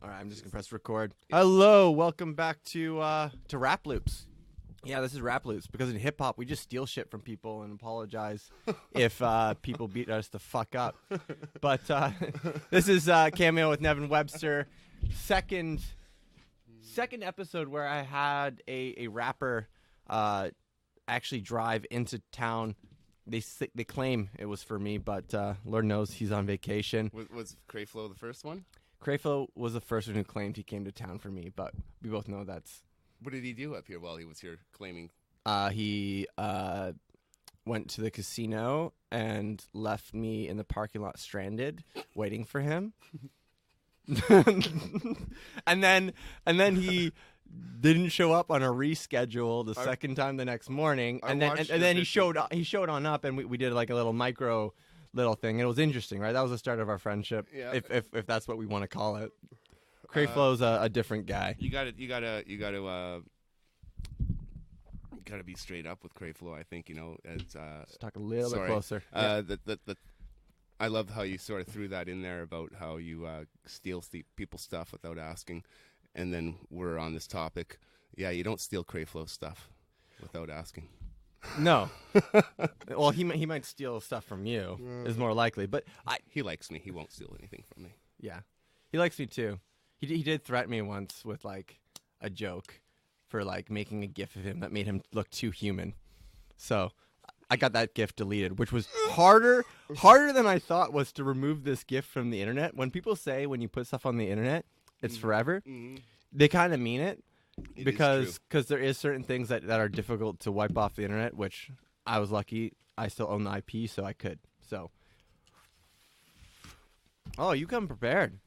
All right, I'm just gonna press record. Hello, welcome back to Rap Loops. Yeah, this is Rap Loops because in hip hop we just steal shit from people and apologize if people beat us the fuck up. But this is Cameo with Nevin, Webster. Second episode where I had a rapper actually drive into town. They claim it was for me, but Lord knows he's on vacation. Was Crayflow the first one? Crayflow was the first one who claimed he came to town for me, but we both know that's... What did he do up here while he was here claiming? He went to the casino and left me in the parking lot stranded, waiting for him. and then he didn't show up on a reschedule the second time the next morning, and then he showed on up, and we did like a little thing. It was interesting, right? That was the start of our friendship, if that's what we want to call it. Crayflow's a different guy. You gotta be straight up with Crayflow. I think Let's talk a little bit closer. I love how you sort of threw that in there about how you steal people's stuff without asking, and then we're on this topic. Yeah, you don't steal Crayflow stuff without asking. No. Well, he might steal stuff from you, is more likely. But he likes me. He won't steal anything from me. Yeah, he likes me too. He did threaten me once with like a joke for like making a gif of him that made him look too human. So I got that gif deleted, which was harder than I thought was to remove this gif from the internet. When people say when you put stuff on the internet, it's forever, they kind of mean it. Because there is certain things that are difficult to wipe off the internet, which I was lucky. I still own the IP, so I could. So, you come prepared.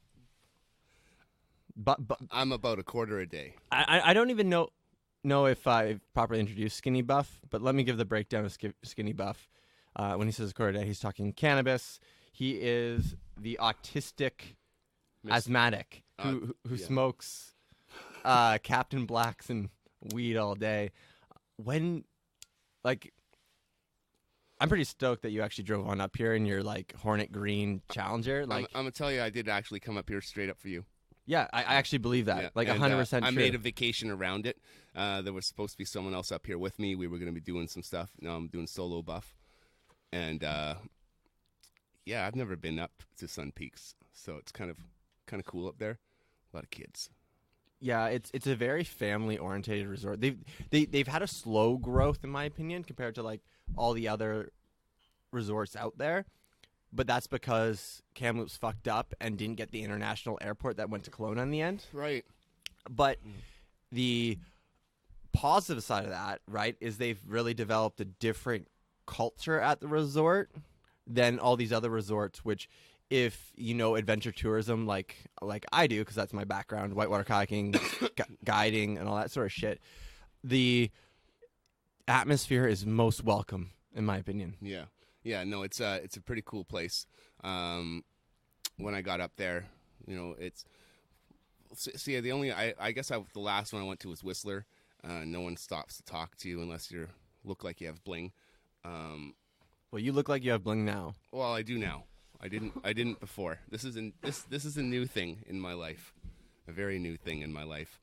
But I'm about a quarter a day. I don't even know if I properly introduced Skinny Buff, but let me give the breakdown of Skinny Buff. When he says a quarter a day, he's talking cannabis. He is the autistic asthmatic who smokes Captain Blacks and weed all day. I'm pretty stoked that you actually drove on up here in your like Hornet Green Challenger. Like, I'm gonna tell you, I did actually come up here straight up for you. Yeah, I actually believe that. 100% true. I made a vacation around it. There was supposed to be someone else up here with me. We were gonna be doing some stuff. Now I'm doing solo buff, and I've never been up to Sun Peaks, so it's kind of cool up there. A lot of kids. Yeah, it's a very family oriented resort. They've had a slow growth in my opinion compared to like all the other resorts out there, but that's because Kamloops fucked up and didn't get the international airport that went to Kelowna in the end. Right. But the positive side of that, right, is they've really developed a different culture at the resort than all these other resorts, which, if you know adventure tourism like I do, because that's my background, whitewater kayaking, guiding, and all that sort of shit, the atmosphere is most welcome, in my opinion. Yeah. No, it's a pretty cool place. When I got up there, it's the last one I went to was Whistler. No one stops to talk to you unless you look like you have bling. Well, you look like you have bling now. Well, I do now. I didn't before. This is a new thing in my life, a very new thing in my life,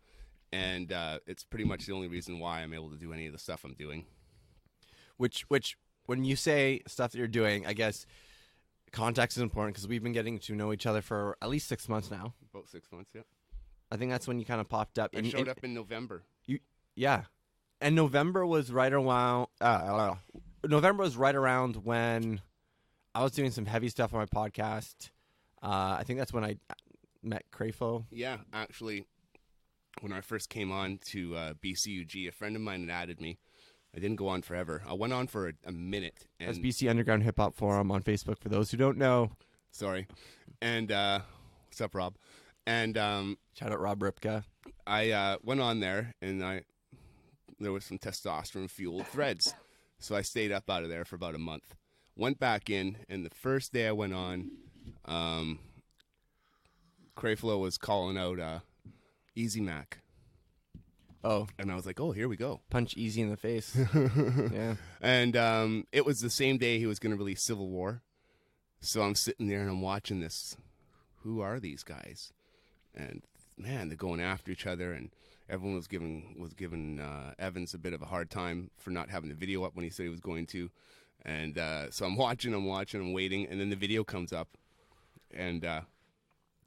and it's pretty much the only reason why I'm able to do any of the stuff I'm doing. Which when you say stuff that you're doing, I guess context is important because we've been getting to know each other for at least 6 months now. About 6 months, yeah. I think that's when you kind of popped up. I showed up in November. Yeah, and November was right around. November was right around when I was doing some heavy stuff on my podcast. I think that's when I met Crayflow. Yeah, actually, when I first came on to BCUG, a friend of mine had added me. I didn't go on forever. I went on for a minute. And that's BC Underground Hip Hop Forum on Facebook, for those who don't know. Sorry. And what's up, Rob? And shout out Rob Ripka. I went on there, and there was some testosterone-fueled threads. So I stayed up out of there for about a month. Went back in, and the first day I went on, Crayflow was calling out Easy Mac. Oh. And I was like, oh, here we go. Punch Easy in the face. Yeah. And it was the same day he was going to release Civil War. So I'm sitting there and I'm watching this. Who are these guys? And man, they're going after each other, and everyone was giving Evans a bit of a hard time for not having the video up when he said he was going to. And so I'm watching, I'm waiting, and then the video comes up. And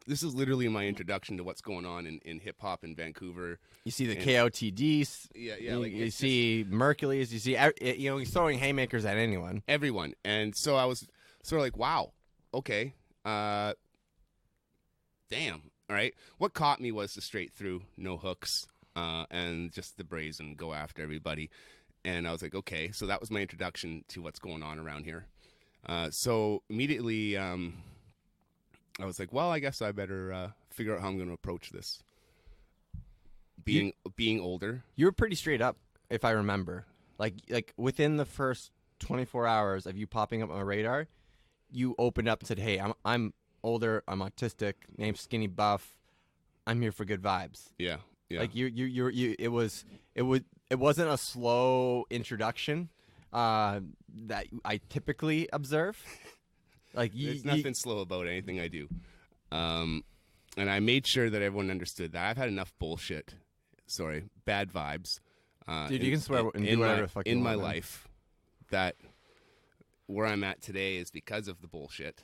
this is literally my introduction to what's going on in hip-hop in Vancouver. You see the KOTDs. Yeah. You see Mercules. You see, he's throwing haymakers at anyone. Everyone. And so I was sort of like, wow, okay. Damn. All right. What caught me was the straight through, no hooks, and just the brazen go after everybody. And I was like, okay. So that was my introduction to what's going on around here. So immediately I was like, well, I guess I better figure out how I'm going to approach this. Being older. You were pretty straight up, if I remember. Like within the first 24 hours of you popping up on my radar, you opened up and said, hey, I'm older, I'm autistic, name's Skinny Buff, I'm here for good vibes. Yeah. Like it wasn't a slow introduction that I typically observe. Like there's nothing slow about anything I do, and I made sure that everyone understood that I've had enough bullshit. Sorry, bad vibes. Dude, you can swear and do whatever the fuck you in want, my life. That where I'm at today is because of the bullshit,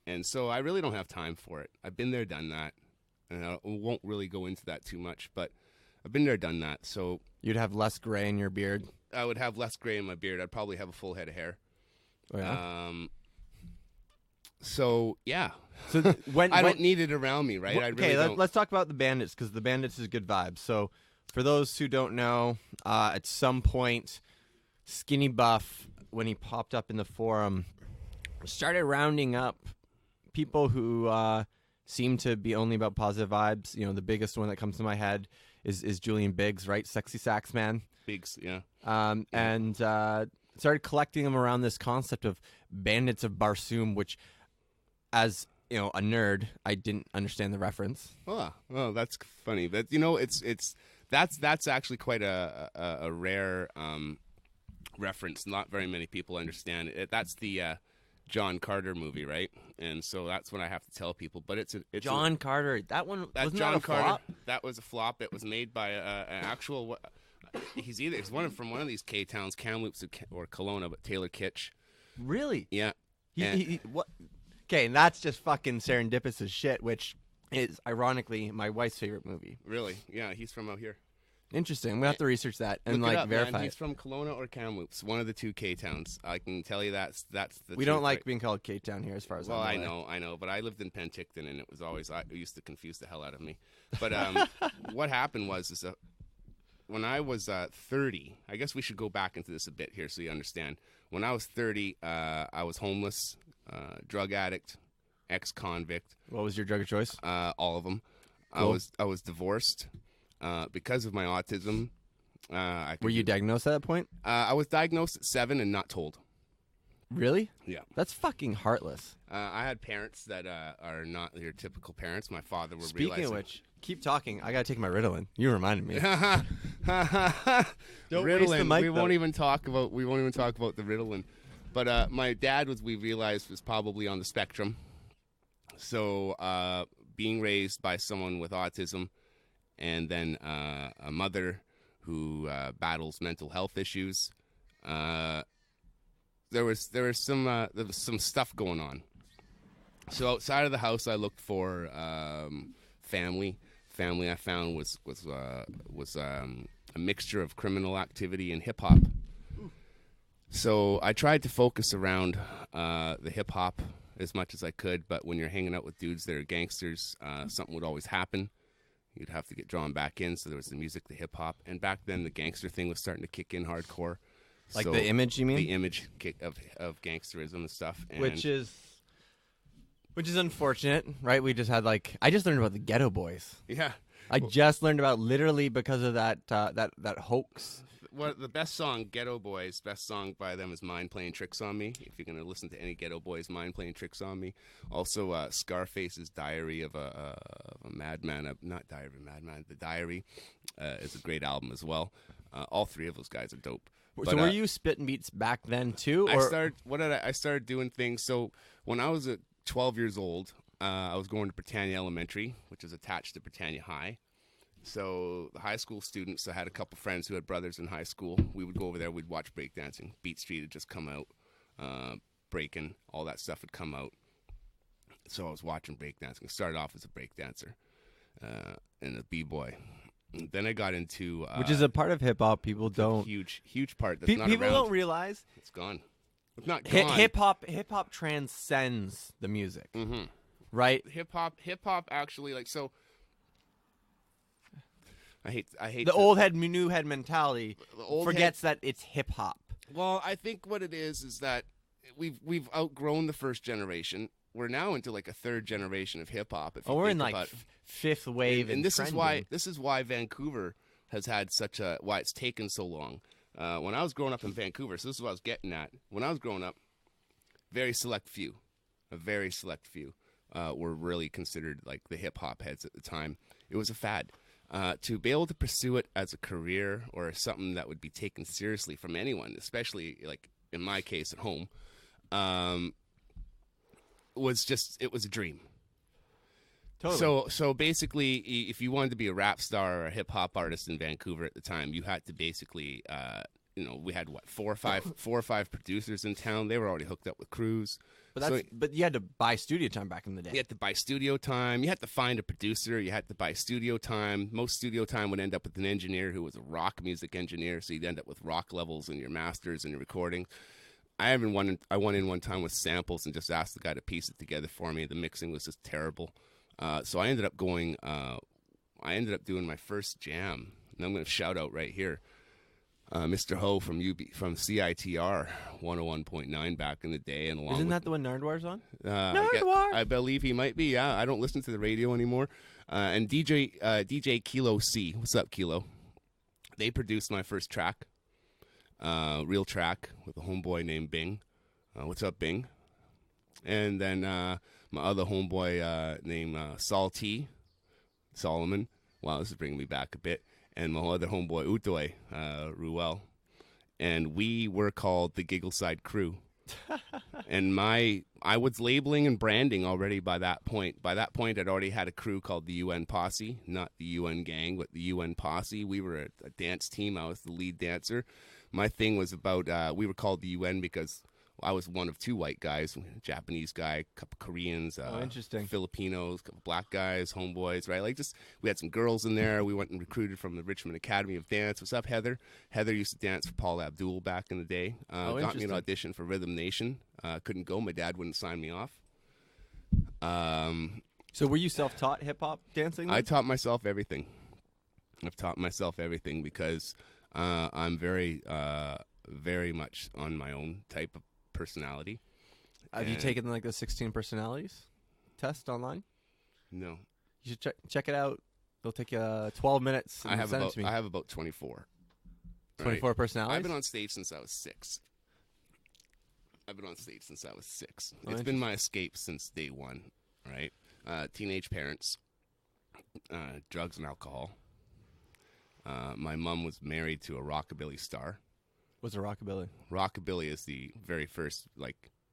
and so I really don't have time for it. I've been there, done that, and I won't really go into that too much. But I've been there, done that. So you'd have less gray in your beard. I would have less gray in my beard. I'd probably have a full head of hair. Oh, yeah? So yeah, so I don't need it around me, right? Let's talk about the Bandits, because the Bandits is good vibes. So for those who don't know, at some point, Skinny Buff, when he popped up in the forum, started rounding up people who seem to be only about positive vibes. You know, the biggest one that comes to my head is Julian Biggs, right? Sexy Sax Man. Biggs, yeah. And started collecting them around this concept of Bandits of Barsoom, which, as you know, a nerd, I didn't understand the reference. Oh, that's funny. But that's actually quite a rare reference. Not very many people understand it. That's the John Carter movie, right? And so that's what I have to tell people. But it's John Carter. That one wasn't John that a Carter. flop? That was a flop. It was made by an actual. He's from one of these K towns, Kamloops or Kelowna, but Taylor Kitsch. Really? Yeah. What? Okay, and that's just fucking serendipitous as shit, which is ironically my wife's favorite movie. Really? Yeah, he's from out here. Interesting. I'm gonna have to research that and Look it up, verify. Man. He's from Kelowna or Kamloops, one of the two K towns. I can tell you that's the. We don't like being called K Town here, as far as well, I'm aware. I know, but I lived in Penticton, and it was always it used to confuse the hell out of me. But what happened was when I was 30, I guess we should go back into this a bit here so you understand. When I was 30, I was homeless, drug addict, ex-convict. What was your drug of choice? All of them. Cool. I was divorced because of my autism. Were you diagnosed at that point? I was diagnosed at 7 and not told. Really? Yeah. That's fucking heartless. I had parents that are not your typical parents. My father would Speaking realize. of which, keep talking. I gotta take my Ritalin. You reminded me. Don't Ritalin. Waste the mic, we won't even talk about the Ritalin. But my dad we realized was probably on the spectrum. So being raised by someone with autism, and then a mother who battles mental health issues, there was some stuff going on. So outside of the house, I looked for family. Family I found was a mixture of criminal activity and hip hop. So I tried to focus around the hip hop as much as I could, but when you're hanging out with dudes that are gangsters, something would always happen. You'd have to get drawn back in. So there was the music, the hip hop, and back then the gangster thing was starting to kick in hardcore. Like the image, you mean? The image of gangsterism and stuff, and which is unfortunate, right? We just had I just learned about the Ghetto Boys. Yeah, I just learned about literally because of that hoax. Well, the best song, Ghetto Boys, best song by them is Mind Playing Tricks on Me. If you're going to listen to any Ghetto Boys, Mind Playing Tricks on Me. Also, Scarface's Diary of a Madman, not Diary of a Madman, The Diary is a great album as well. All three of those guys are dope. So were you spitting beats back then too? Or? I started doing things. So when I was 12 years old, I was going to Britannia Elementary, which is attached to Britannia High. So the high school students, I had a couple friends who had brothers in high school. We would go over there. We'd watch breakdancing. Beat Street had just come out. Breaking, all that stuff had come out. So I was watching breakdancing. I started off as a breakdancer and a b-boy. Then I got into... which is a part of hip-hop people don't... Huge part that's not people around. Don't realize... It's gone. It's not gone. Hip-hop transcends the music. Mm-hmm. Right? Hip-hop actually, like, so... I hate the old head, new head mentality forgets that it's hip-hop. Well, I think what it is that we've outgrown the first generation. We're now into like a third generation of hip hop. We're in like fifth wave, and this is why Vancouver has had why it's taken so long. When I was growing up in Vancouver, so this is what I was getting at. When I was growing up, a very select few were really considered like the hip hop heads at the time. It was a fad. To be able to pursue it as a career or something that would be taken seriously from anyone, especially like in my case at home. It was a dream. Totally. So basically, if you wanted to be a rap star or a hip hop artist in Vancouver at the time, you had to basically, we had four or five producers in town. They were already hooked up with crews. But you had to buy studio time back in the day. You had to buy studio time. You had to find a producer. You had to buy studio time. Most studio time would end up with an engineer who was a rock music engineer. So you'd end up with rock levels in your masters and your recording. I went in one time with samples and just asked the guy to piece it together for me. The mixing was just terrible. So I ended up doing my first jam. And I'm going to shout out right here. Mr. Ho from CITR 101.9 back in the day. And Isn't that the one Nardwar's on? Nardwar? I believe he might be, yeah. I don't listen to the radio anymore. And DJ Kilo C. What's up, Kilo? They produced my first track. Real track with a homeboy named Bing. What's up, Bing? And then my other homeboy named Solomon. Wow, this is bringing me back a bit. And my other homeboy Utoy, Ruel. And we were called the Giggleside Crew. And I was labeling and branding already by that point. By that point, I'd already had a crew called the UN Posse, not the UN Gang, but the UN Posse. We were a dance team. I was the lead dancer. My thing was about, we were called the UN because I was one of two white guys, a Japanese guy, a couple Koreans, interesting. Filipinos, a couple black guys, homeboys, right? Like we had some girls in there. We went and recruited from the Richmond Academy of Dance. What's up, Heather? Heather used to dance for Paul Abdul back in the day. Got me an audition for Rhythm Nation. Couldn't go. My dad wouldn't sign me off. So were you self-taught hip-hop dancing then? I taught myself everything. I've taught myself everything because I'm very, very much on my own type of personality. Have you taken like the 16 personalities test online? No. You should check it out. It'll take you 12 minutes. I have about 24. 24 right? personalities? I've been on stage since I was 6. Oh, It's been my escape since day one, right? Teenage parents, drugs and alcohol. My mom was married to a rockabilly star. What's a rockabilly? Rockabilly is the very first,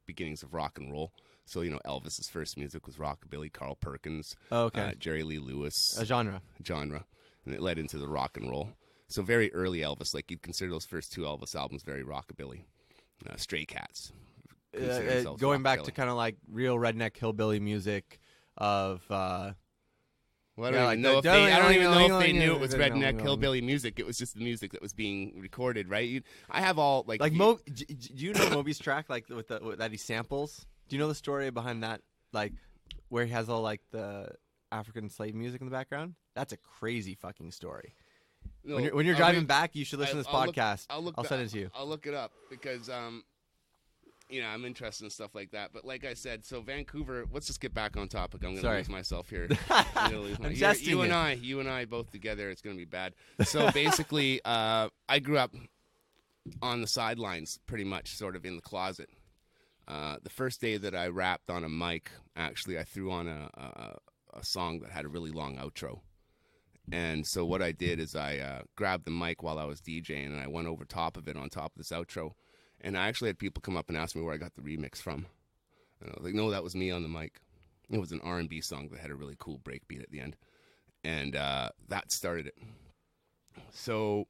beginnings of rock and roll. So, Elvis's first music was rockabilly, Carl Perkins, Jerry Lee Lewis. A genre. And it led into the rock and roll. So very early Elvis, you'd consider those first two Elvis albums very rockabilly. Stray Cats. Going back to kind of like real redneck hillbilly music of... Well, I don't even know if they knew it was redneck hillbilly music. It was just the music that was being recorded, right? I have all do you know Moby's track with that he samples? Do you know the story behind that? Where he has all the African slave music in the background? That's a crazy fucking story. No, when you're driving back, you should listen to this podcast. I'll send it to you. I'll look it up because I'm interested in stuff like that. But like I said, so Vancouver, let's just get back on topic. I'm going to lose myself here. You and I both together, it's going to be bad. So basically, I grew up on the sidelines pretty much, sort of in the closet. The first day that I rapped on a mic, actually, I threw on a song that had a really long outro. And so what I did is I grabbed the mic while I was DJing, and I went over top of it on top of this outro. And I actually had people come up and ask me where I got the remix from. And I was like, no, that was me on the mic. It was an R&B song that had a really cool breakbeat at the end. And that started it. So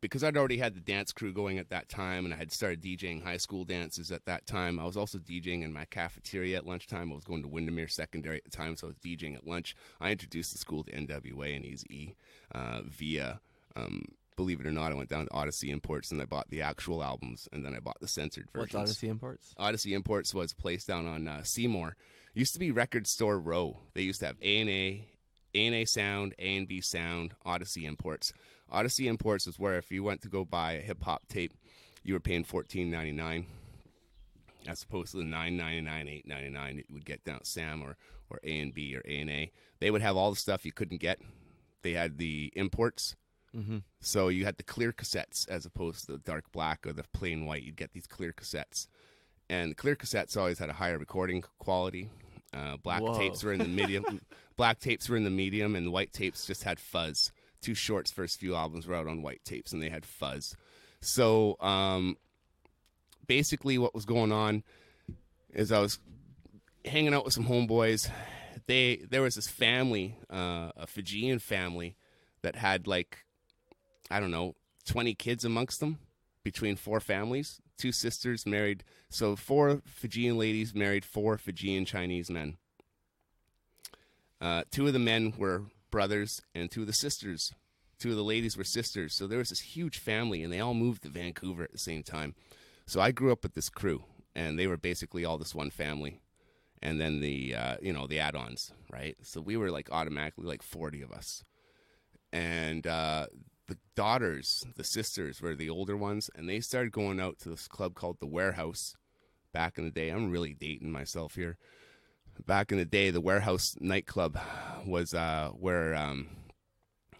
because I'd already had the dance crew going at that time, and I had started DJing high school dances at that time, I was also DJing in my cafeteria at lunchtime. I was going to Windermere Secondary at the time, so I was DJing at lunch. I introduced the school to NWA and Eazy-E via, believe it or not, I went down to Odyssey Imports, and I bought the actual albums, and then I bought the censored versions. What's Odyssey Imports? Odyssey Imports was a place down on Seymour. It used to be Record Store Row. They used to have A&A Sound, A&B Sound, Odyssey Imports. Odyssey Imports is where if you went to go buy a hip-hop tape, you were paying $14.99 as opposed to the $9.99, $8.99 that you would get down at Sam or A&B or A&A. They would have all the stuff you couldn't get. They had the imports. Mm-hmm. So you had the clear cassettes as opposed to the dark black or the plain white. You'd get these clear cassettes. And the clear cassettes always had a higher recording quality. Black tapes were in the medium. Black tapes were in the medium, and the white tapes just had fuzz. Two Short's first few albums were out on white tapes, and they had fuzz. So basically what was going on is I was hanging out with some homeboys. There was this family, a Fijian family, that had 20 kids amongst them, between 4 families. 2 sisters married, so 4 Fijian ladies married 4 Fijian Chinese men. 2 of the men were brothers, and 2 of the ladies were sisters. So there was this huge family, and they all moved to Vancouver at the same time. So I grew up with this crew, and they were basically all this one family. And then the add-ons, right? So we were automatically 40 of us. And the daughters, the sisters, were the older ones, and they started going out to this club called The Warehouse back in the day. I'm really dating myself here. Back in the day, the Warehouse nightclub was where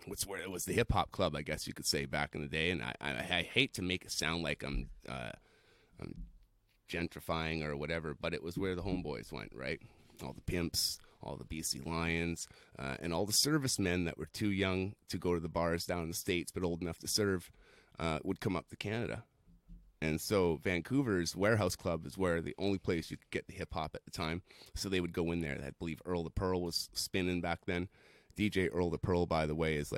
it was the hip hop club, I guess you could say, back in the day. And I hate to make it sound like I'm gentrifying or whatever, but it was where the homeboys went, right? All the pimps, all the BC Lions, and all the servicemen that were too young to go to the bars down in the States but old enough to serve would come up to Canada. And so Vancouver's Warehouse Club is where the only place you could get the hip-hop at the time. So they would go in there. I believe Earl the Pearl was spinning back then. DJ Earl the Pearl, by the way, is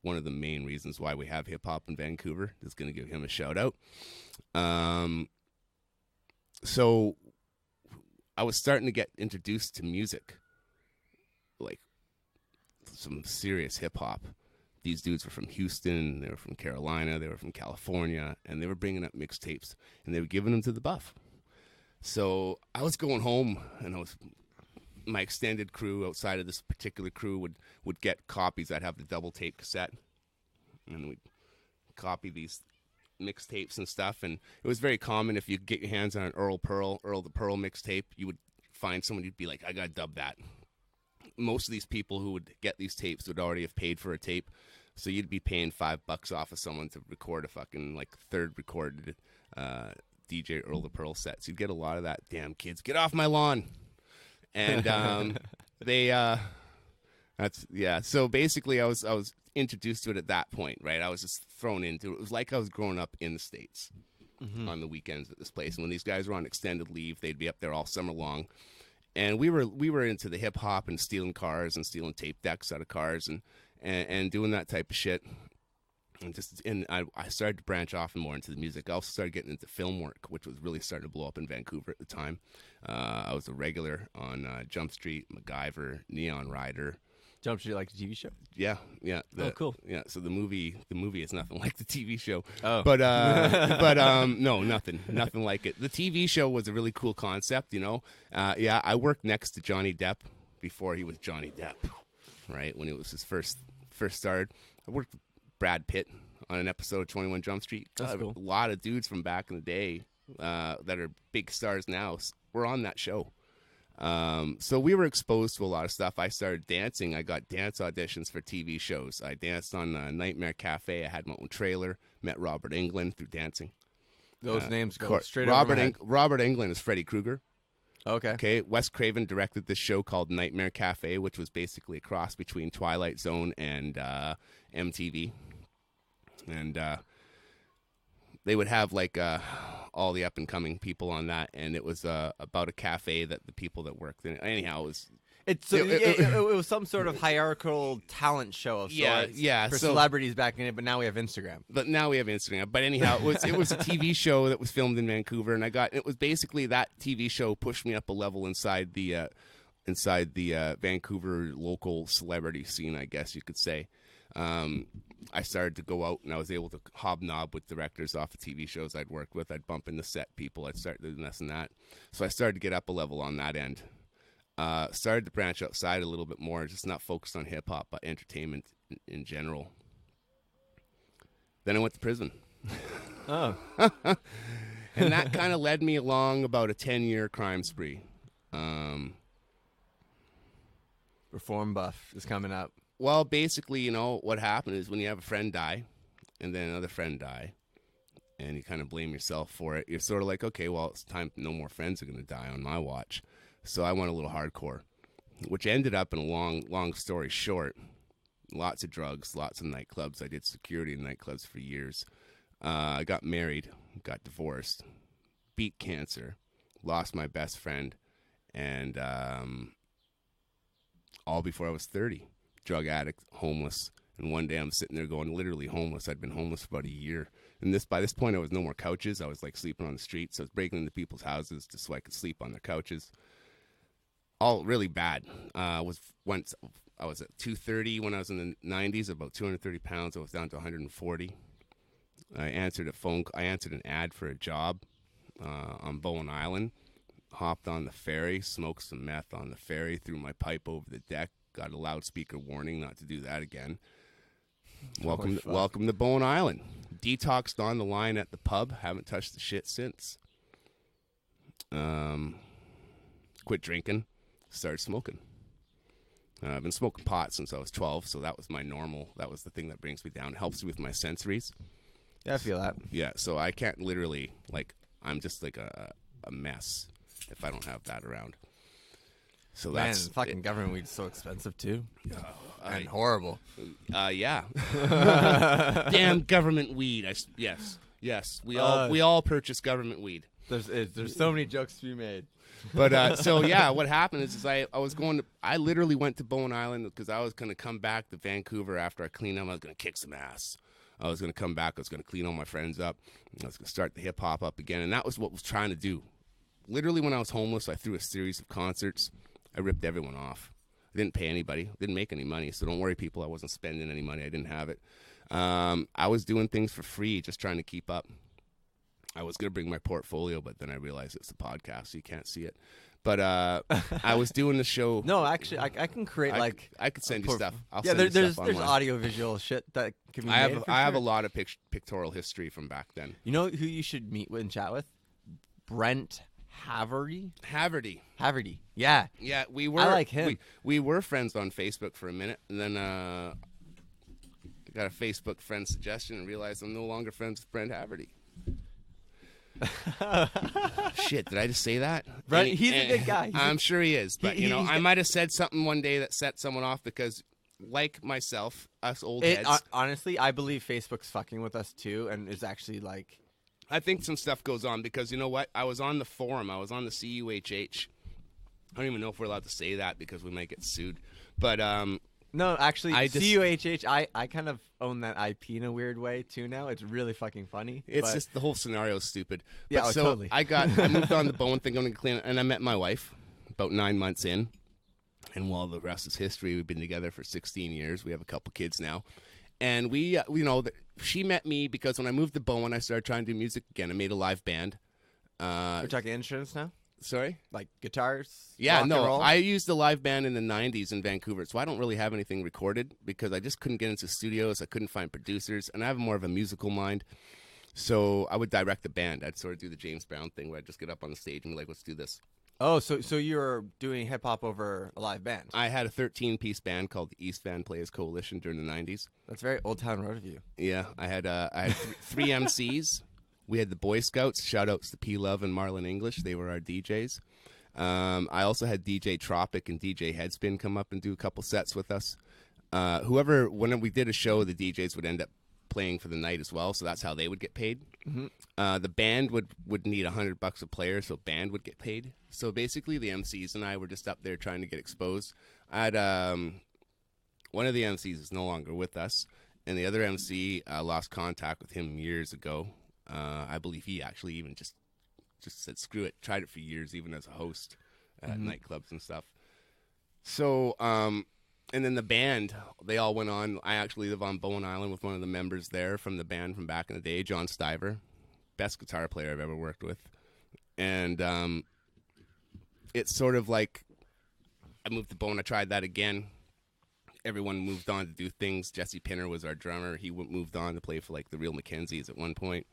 one of the main reasons why we have hip-hop in Vancouver. Just going to give him a shout-out. So I was starting to get introduced to music, some serious hip-hop. These dudes were from Houston, they were from Carolina, they were from California, and they were bringing up mixtapes, and they were giving them to the buff. So I was going home, and my extended crew outside of this particular crew would get copies. I'd have the double tape cassette, and we'd copy these mixtapes and stuff. And it was very common if you could get your hands on an Earl the Pearl mixtape, you would find someone who'd be like, I gotta dub that. Most of these people who would get these tapes would already have paid for a tape, so you'd be paying $5 off of someone to record a fucking third recorded DJ Earl the Pearl set. So you'd get a lot of that. Damn kids, get off my lawn. And So basically, I was introduced to it at that point, right? I was just thrown into it. It was like I was growing up in the States on the weekends at this place. And when these guys were on extended leave, they'd be up there all summer long. And we were into the hip hop and stealing cars and stealing tape decks out of cars and doing that type of shit. And I started to branch off more into the music. I also started getting into film work, which was really starting to blow up in Vancouver at the time. I was a regular on Jump Street, MacGyver, Neon Rider. Jump Street, like the TV show? Yeah. Cool. Yeah, so the movie is nothing like the TV show. Oh. But no, nothing like it. The TV show was a really cool concept, I worked next to Johnny Depp before he was Johnny Depp, right? When it was his first started. I worked with Brad Pitt on an episode of 21 Jump Street. That's cool. A lot of dudes from back in the day that are big stars now were on that show. So we were exposed to a lot of stuff. I started dancing. I got dance auditions for TV shows. I danced on Nightmare Cafe. I had my own trailer. Met Robert Englund through dancing. Those names go straight over my head. Robert Englund is Freddy Krueger. Okay. Wes Craven directed this show called Nightmare Cafe, which was basically a cross between Twilight Zone and MTV. And they would have like all the up and coming people on that, and it was about a cafe that the people that worked in it. Anyhow, it was some sort of hierarchical talent show of sorts. Yeah. For celebrities back in it, but now we have Instagram. But anyhow, it was a TV show that was filmed in Vancouver, and it was basically that TV show pushed me up a level inside the Vancouver local celebrity scene, I guess you could say. I started to go out, and I was able to hobnob with directors off of TV shows I'd worked with. I'd bump into set people. I'd start doing this and that. So I started to get up a level on that end. Started to branch outside a little bit more, just not focused on hip-hop, but entertainment in general. Then I went to prison. Oh. And that kind of led me along about a 10-year crime spree. Reform buff is coming up. Well, basically, what happened is when you have a friend die and then another friend die and you kind of blame yourself for it, you're sort of like, okay, well, it's time. No more friends are going to die on my watch. So I went a little hardcore, which ended up in a long story short. Lots of drugs, lots of nightclubs. I did security in nightclubs for years. I got married, got divorced, beat cancer, lost my best friend, and all before I was 30. Drug addict, homeless, and one day I'm sitting there going, literally homeless. I'd been homeless for about a year, and by this point I was no more couches. I was like sleeping on the streets. I was breaking into people's houses just so I could sleep on their couches. All really bad. I was at 230 when I was in the 90s, about 230 pounds. I was down to 140. I answered an ad for a job on Bowen Island. Hopped on the ferry, smoked some meth on the ferry, threw my pipe over the deck. Got a loudspeaker warning not to do that again. Welcome to Bowen Island. Detoxed on the line at the pub. Haven't touched the shit since. Quit drinking. Started smoking. I've been smoking pot since I was 12, so that was my normal. That was the thing that brings me down. It helps me with my sensories. Yeah, I feel that. Yeah, so I can't literally, I'm just like a mess if I don't have that around. So that's fucking government weed's so expensive too, and horrible. Yeah. Damn government weed. Yes. We all purchase government weed. There's so many jokes to be made. But so yeah, what happened is I literally went to Bowen Island because I was gonna come back to Vancouver after I cleaned up. I was gonna kick some ass. I was gonna come back. I was gonna clean all my friends up. I was gonna start the hip hop up again, and that was what I was trying to do. Literally, when I was homeless, I threw a series of concerts. I ripped everyone off. I didn't pay anybody. Didn't make any money. So don't worry, people. I wasn't spending any money. I didn't have it. I was doing things for free, just trying to keep up. I was going to bring my portfolio, but then I realized it's a podcast, so you can't see it. But I was doing the show. No, actually, I can create I could send you stuff. There's audio visual shit that can be made. I have a lot of pictorial history from back then. You know who you should meet with and chat with? Brent Haverty. Yeah. Yeah, we were. I like him. We were friends on Facebook for a minute, and then I got a Facebook friend suggestion and realized I'm no longer friends with Brent Haverty. Shit, did I just say that? Right, he's a good guy. I'm sure he is, but I might have said something one day that set someone off because, like myself, us old heads. Honestly, I believe Facebook's fucking with us too, and is actually like. I think some stuff goes on because you know what? I was on the forum. I was on the CUHH. I don't even know if we're allowed to say that because we might get sued. But no, actually, CUHH. I kind of own that IP in a weird way too now. It's really fucking funny. It's just the whole scenario is stupid. Yeah, so totally. I moved on the Bowen thing. I'm gonna clean it, and I met my wife about 9 months in, and while the rest is history, we've been together for 16 years. We have a couple kids now. And she met me because when I moved to Bowen, I started trying to do music again. I made a live band. We're talking instruments now? Sorry? Like guitars? Yeah, rock and roll? I used a live band in the 90s in Vancouver, so I don't really have anything recorded because I just couldn't get into studios. I couldn't find producers, and I have more of a musical mind. So I would direct the band. I'd sort of do the James Brown thing where I'd just get up on the stage and be like, let's do this. Oh, so you were doing hip-hop over a live band? I had a 13-piece band called the East Van Players Coalition during the 90s. That's very Old Town Road of you. Yeah, I had three MCs. We had the Boy Scouts. Shout-outs to P. Love and Marlon English. They were our DJs. I also had DJ Tropic and DJ Headspin come up and do a couple sets with us. Whenever we did a show, the DJs would end up playing for the night as well, so that's how they would get paid. Mm-hmm. The band would need $100 a player, so band would get paid. So basically, the MCs and I were just up there trying to get exposed. I had one of the MCs is no longer with us, and the other MC lost contact with him years ago. I believe he actually even just said screw it, tried it for years, even as a host at nightclubs and stuff. So, and then the band, they all went on. I actually live on Bowen Island with one of the members there from the band from back in the day, John Stiver. Best guitar player I've ever worked with. And it's sort of like I moved to Bowen. I tried that again. Everyone moved on to do things. Jesse Pinner was our drummer. He moved on to play for like the Real Mackenzies at one point.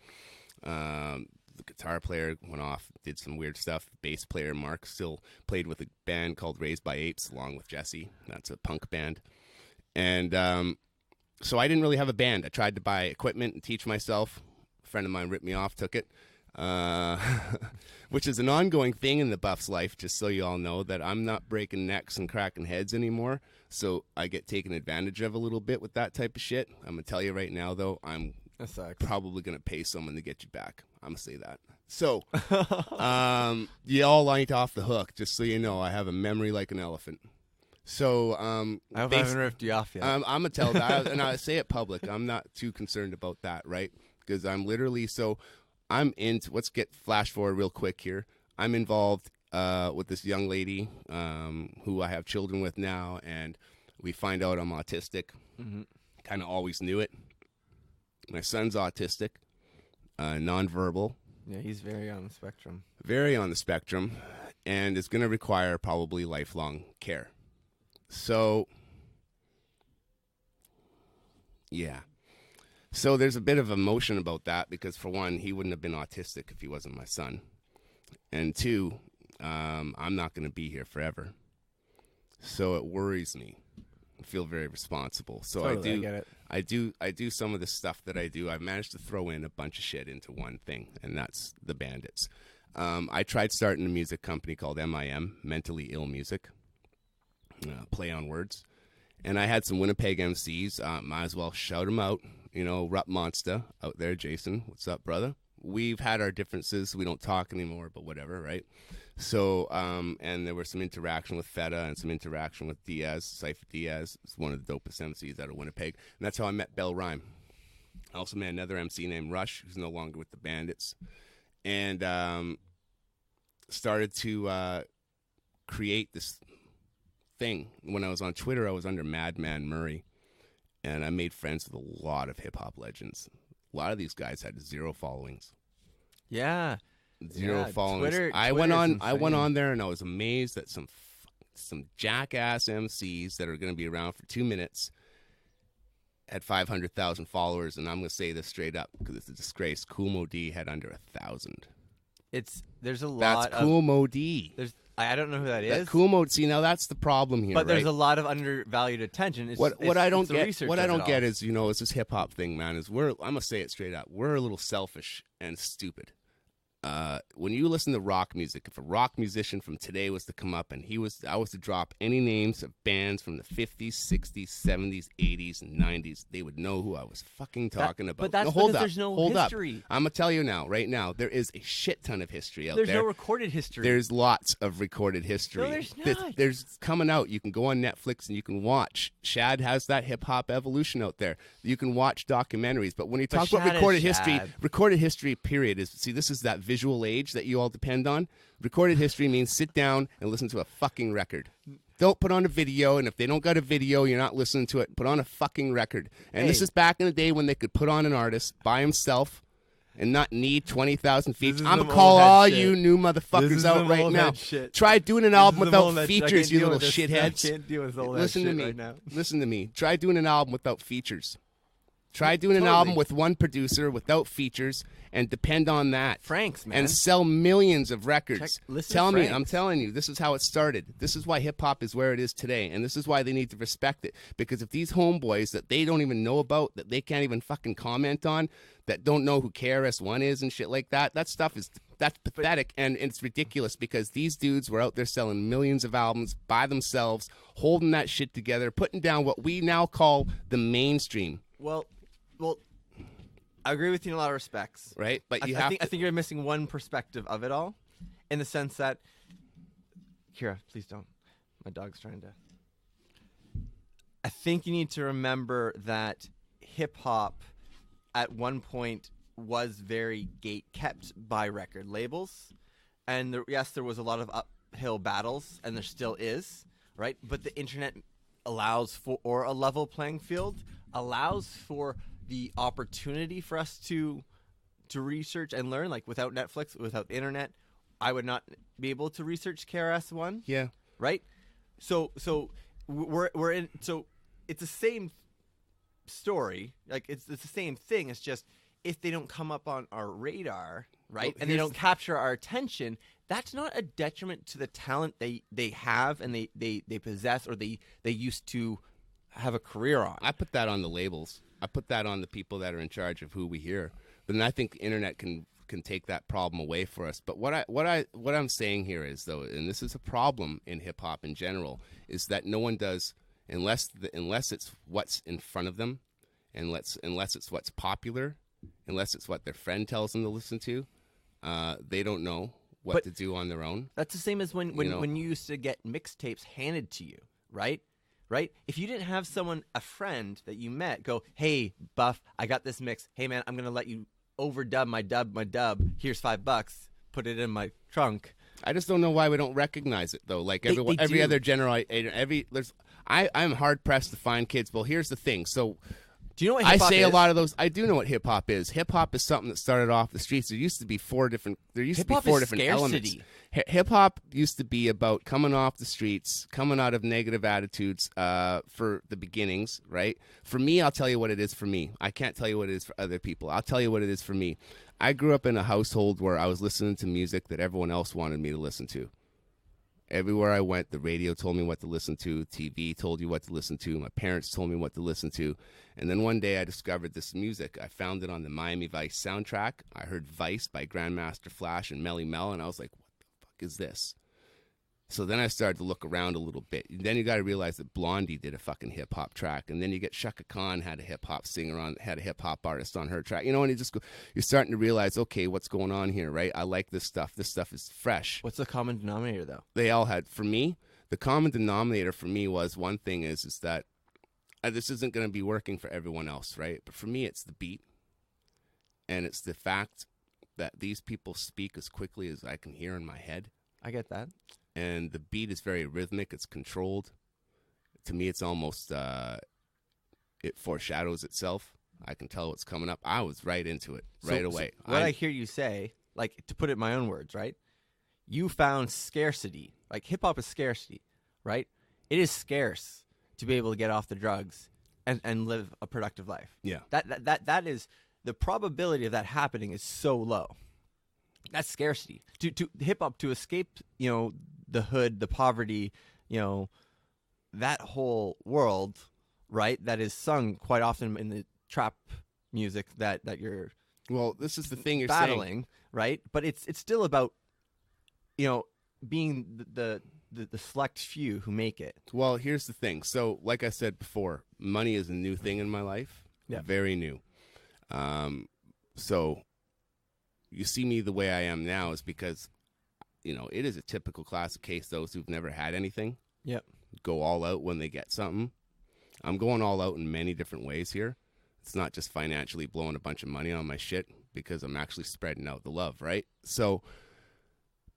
The guitar player went off, did some weird stuff. The bass player, Mark, still played with a band called Raised by Apes along with Jesse. That's a punk band. And so I didn't really have a band. I tried to buy equipment and teach myself. A friend of mine ripped me off, took it, which is an ongoing thing in the Buff's life, just so you all know, that I'm not breaking necks and cracking heads anymore. So I get taken advantage of a little bit with that type of shit. I'm going to tell you right now, though, I'm probably going to pay someone to get you back. I'm going to say that. So, you all light off the hook, just so you know. I have a memory like an elephant. So, I hope I haven't ripped you off yet. I'm going to tell that, and I say it public. I'm not too concerned about that, right? Because I'm literally, I'm into, let's get flash forward real quick here. I'm involved with this young lady who I have children with now, and we find out I'm autistic. Mm-hmm. Kind of always knew it. My son's autistic, nonverbal. Yeah, he's very on the spectrum. Very on the spectrum, and is going to require probably lifelong care. So, yeah. So there's a bit of emotion about that because, for one, he wouldn't have been autistic if he wasn't my son. And two, I'm not going to be here forever. So it worries me. I feel very responsible. So totally, I get it. I do some of the stuff that I do. I've managed to throw in a bunch of shit into one thing, and that's the Bandits. I tried starting a music company called MIM, Mentally Ill Music, play on words. And I had some Winnipeg MCs. Might as well shout them out. You know, Rup Monster out there, Jason. What's up, brother? We've had our differences. We don't talk anymore, but whatever, right? So, and there was some interaction with Feta and some interaction with Diaz, Cypher Diaz. It's one of the dopest MCs out of Winnipeg. And that's how I met Bell Rhyme. I also met another MC named Rush, who's no longer with the Bandits. And started to create this thing. When I was on Twitter, I was under Madman Murray. And I made friends with a lot of hip-hop legends. A lot of these guys had 0 followings. Yeah. Zero followings. Twitter I went on there and I was amazed at some jackass MCs that are going to be around for 2 minutes had 500,000 followers, and I'm going to say this straight up because it's a disgrace. Cool Mo D had under 1,000. There's a lot. That's Cool Mo D. I don't know who that is. Cool Mo. See, now that's the problem here. But there's right? a lot of undervalued attention. What I don't get is, you know, it's this hip hop thing, man. I'm gonna say it straight up. We're a little selfish and stupid. When you listen to rock music, if a rock musician from today was to come up and I was to drop any names of bands from the 50s, 60s, 70s, 80s, and 90s, they would know who I was fucking talking about. But that's because there's no history. I'm going to tell you now, right now, there is a shit ton of history out there. There's no recorded history. There's lots of recorded history. No, there's not. There's coming out. You can go on Netflix and you can watch. Shad has that hip-hop evolution out there. You can watch documentaries. But when you talk about recorded history, period, this is that visual age that you all depend on. Recorded history means sit down and listen to a fucking record. Don't put on a video, and if they don't got a video, you're not listening to it. Put on a fucking record. And This is back in the day when they could put on an artist by himself and not need 20,000 features. I'm gonna call all you new motherfuckers out right now. Try doing an album without features, you little shitheads. I can't deal with all Listen to me. right now. Listen to me. Try doing an album without features. Try doing an album with one producer without features and depend on that. Franks, man. And sell millions of records. Tell me, I'm telling you, this is how it started. This is why hip-hop is where it is today, and this is why they need to respect it. Because if these homeboys that they don't even know about, that they can't even fucking comment on, that don't know who KRS-One is and shit like that, that's pathetic, and it's ridiculous because these dudes were out there selling millions of albums by themselves, holding that shit together, putting down what we now call the mainstream. Well, I agree with you in a lot of respects. right? But you I think you're missing one perspective of it all, in the sense that, Kira, please don't. My dog's trying to. I think you need to remember that hip hop, at one point, was very gate kept by record labels, and yes, there was a lot of uphill battles, and there still is, right? But the internet allows for a level playing field, allows for the opportunity for us to research and learn. Like, without Netflix, without the internet, I would not be able to research KRS-One. Yeah. Right. So we're in. So it's the same story. Like, it's the same thing. It's just, if they don't come up on our radar, right, and they don't capture our attention, that's not a detriment to the talent they have and they possess, or they used to have a career on. I put that on the labels. I put that on the people that are in charge of who we hear. But then I think the internet can take that problem away for us. But what I'm saying here is, though, and this is a problem in hip hop in general, is that no one does, unless it's what's in front of them, unless it's what's popular, unless it's what their friend tells them to listen to, they don't know what to do on their own. That's the same as when you used to get mixtapes handed to you, right? Right? If you didn't have a friend that you met, go, hey, Buff, I got this mix. Hey, man, I'm going to let you overdub my dub. Here's $5. Put it in my trunk. I just don't know why we don't recognize it, though. Like every other generation, I'm hard pressed to find kids. Well, here's the thing. So, do you know what hip hop is? A lot of those. I do know what hip hop is. Hip hop is something that started off the streets. There used to be four different elements. Hip hop used to be about coming off the streets, coming out of negative attitudes for the beginnings, right? For me, I'll tell you what it is for me. I can't tell you what it is for other people. I'll tell you what it is for me. I grew up in a household where I was listening to music that everyone else wanted me to listen to. Everywhere I went, the radio told me what to listen to. TV told you what to listen to. My parents told me what to listen to. And then one day I discovered this music. I found it on the Miami Vice soundtrack. I heard Vice by Grandmaster Flash and Melly Mel, and I was like, what the fuck is this? So then I started to look around a little bit. And then you got to realize that Blondie did a fucking hip hop track, and then you get Shaka Khan had a hip hop singer on, had a hip hop artist on her track. You know, and you're starting to realize, okay, what's going on here, right? I like this stuff. This stuff is fresh. What's the common denominator, though? They all had. For me, the common denominator for me was one thing is that this isn't going to be working for everyone else, right? But for me, it's the beat, and it's the fact that these people speak as quickly as I can hear in my head. I get that. And the beat is very rhythmic. It's controlled. To me, it's almost, it foreshadows itself. I can tell what's coming up. I was right into it right away. So what I hear you say, like, to put it in my own words, right? You found scarcity. Like, hip-hop is scarcity, right? It is scarce to be able to get off the drugs and live a productive life. Yeah. That is, the probability of that happening is so low. That's scarcity. To hip-hop, to escape, the hood, the poverty, that whole world, right? That is sung quite often in the trap music that you're. Well, this is the thing you're battling, saying, right? But it's still about, being the select few who make it. Well, here's the thing. So, like I said before, money is a new thing in my life. Yeah. Very new. So you see me the way I am now is because, it is a typical classic case. Those who've never had anything, Yep, go all out when they get something. I'm going all out in many different ways here. It's not just financially blowing a bunch of money on my shit, because I'm actually spreading out the love, right? So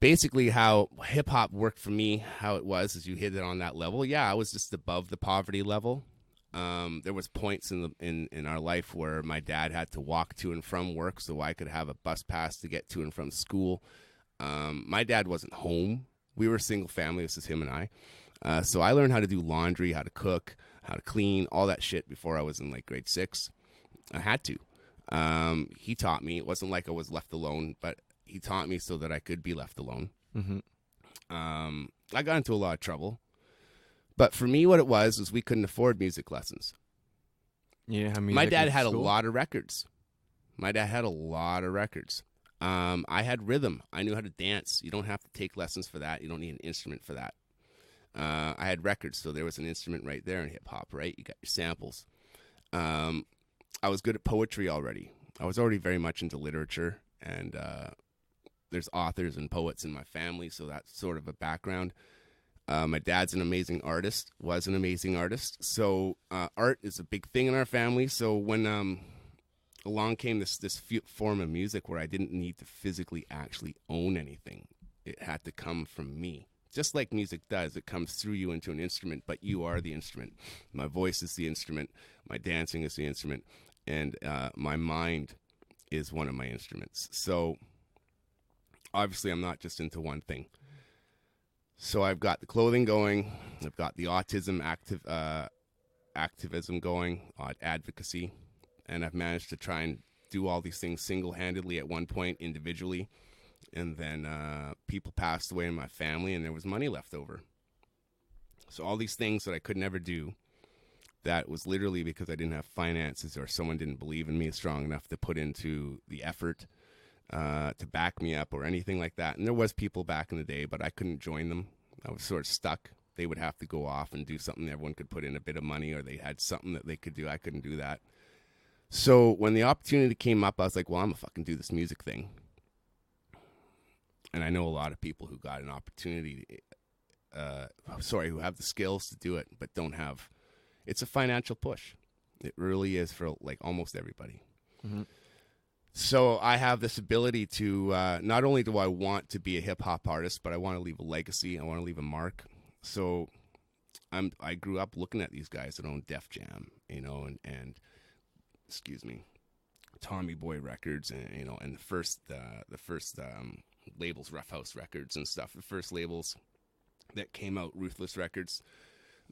basically how hip hop worked for me, how it was, is you hit it on that level. Yeah, I was just above the poverty level. There was points in our life where my dad had to walk to and from work so I could have a bus pass to get to and from school. My dad wasn't home. We were a single family. This is him and I. So I learned how to do laundry, how to cook, how to clean, all that shit before I was in like grade 6. I had to. He taught me. It wasn't like I was left alone, but he taught me so that I could be left alone. Mm-hmm. I got into a lot of trouble. But for me, what it was we couldn't afford music lessons. Yeah, my dad had a lot of records. I had rhythm. I knew how to dance. You don't have to take lessons for that. You don't need an instrument for that. I had records, so there was an instrument right there in hip hop, right? You got your samples. I was good at poetry already. I was already very much into literature, and there's authors and poets in my family, so that's sort of a background. My dad's an amazing artist, was an amazing artist. So art is a big thing in our family. So when along came this form of music where I didn't need to physically actually own anything, it had to come from me. Just like music does, it comes through you into an instrument, but you are the instrument. My voice is the instrument. My dancing is the instrument. And my mind is one of my instruments. So obviously I'm not just into one thing. So I've got the clothing going. I've got the autism activism going, advocacy. And I've managed to try and do all these things single-handedly at one point, individually. And then people passed away in my family, and there was money left over. So all these things that I could never do, that was literally because I didn't have finances or someone didn't believe in me strong enough to put into the effort to back me up or anything like that. And there was people back in the day, but I couldn't join them. I was sort of stuck. They would have to go off and do something. Everyone could put in a bit of money, or they had something that they could do. I couldn't do that. So when the opportunity came up, I was like, well, I'm going to fucking do this music thing. And I know a lot of people who got an opportunity, who have the skills to do it, but don't have. It's a financial push. It really is for like almost everybody. Mm-hmm. So I have this ability to, not only do I want to be a hip hop artist, but I want to leave a legacy. I want to leave a mark. So I grew up looking at these guys that own Def Jam, and excuse me, Tommy Boy Records, and and the first labels, Rough House Records and stuff. The first labels that came out, Ruthless Records.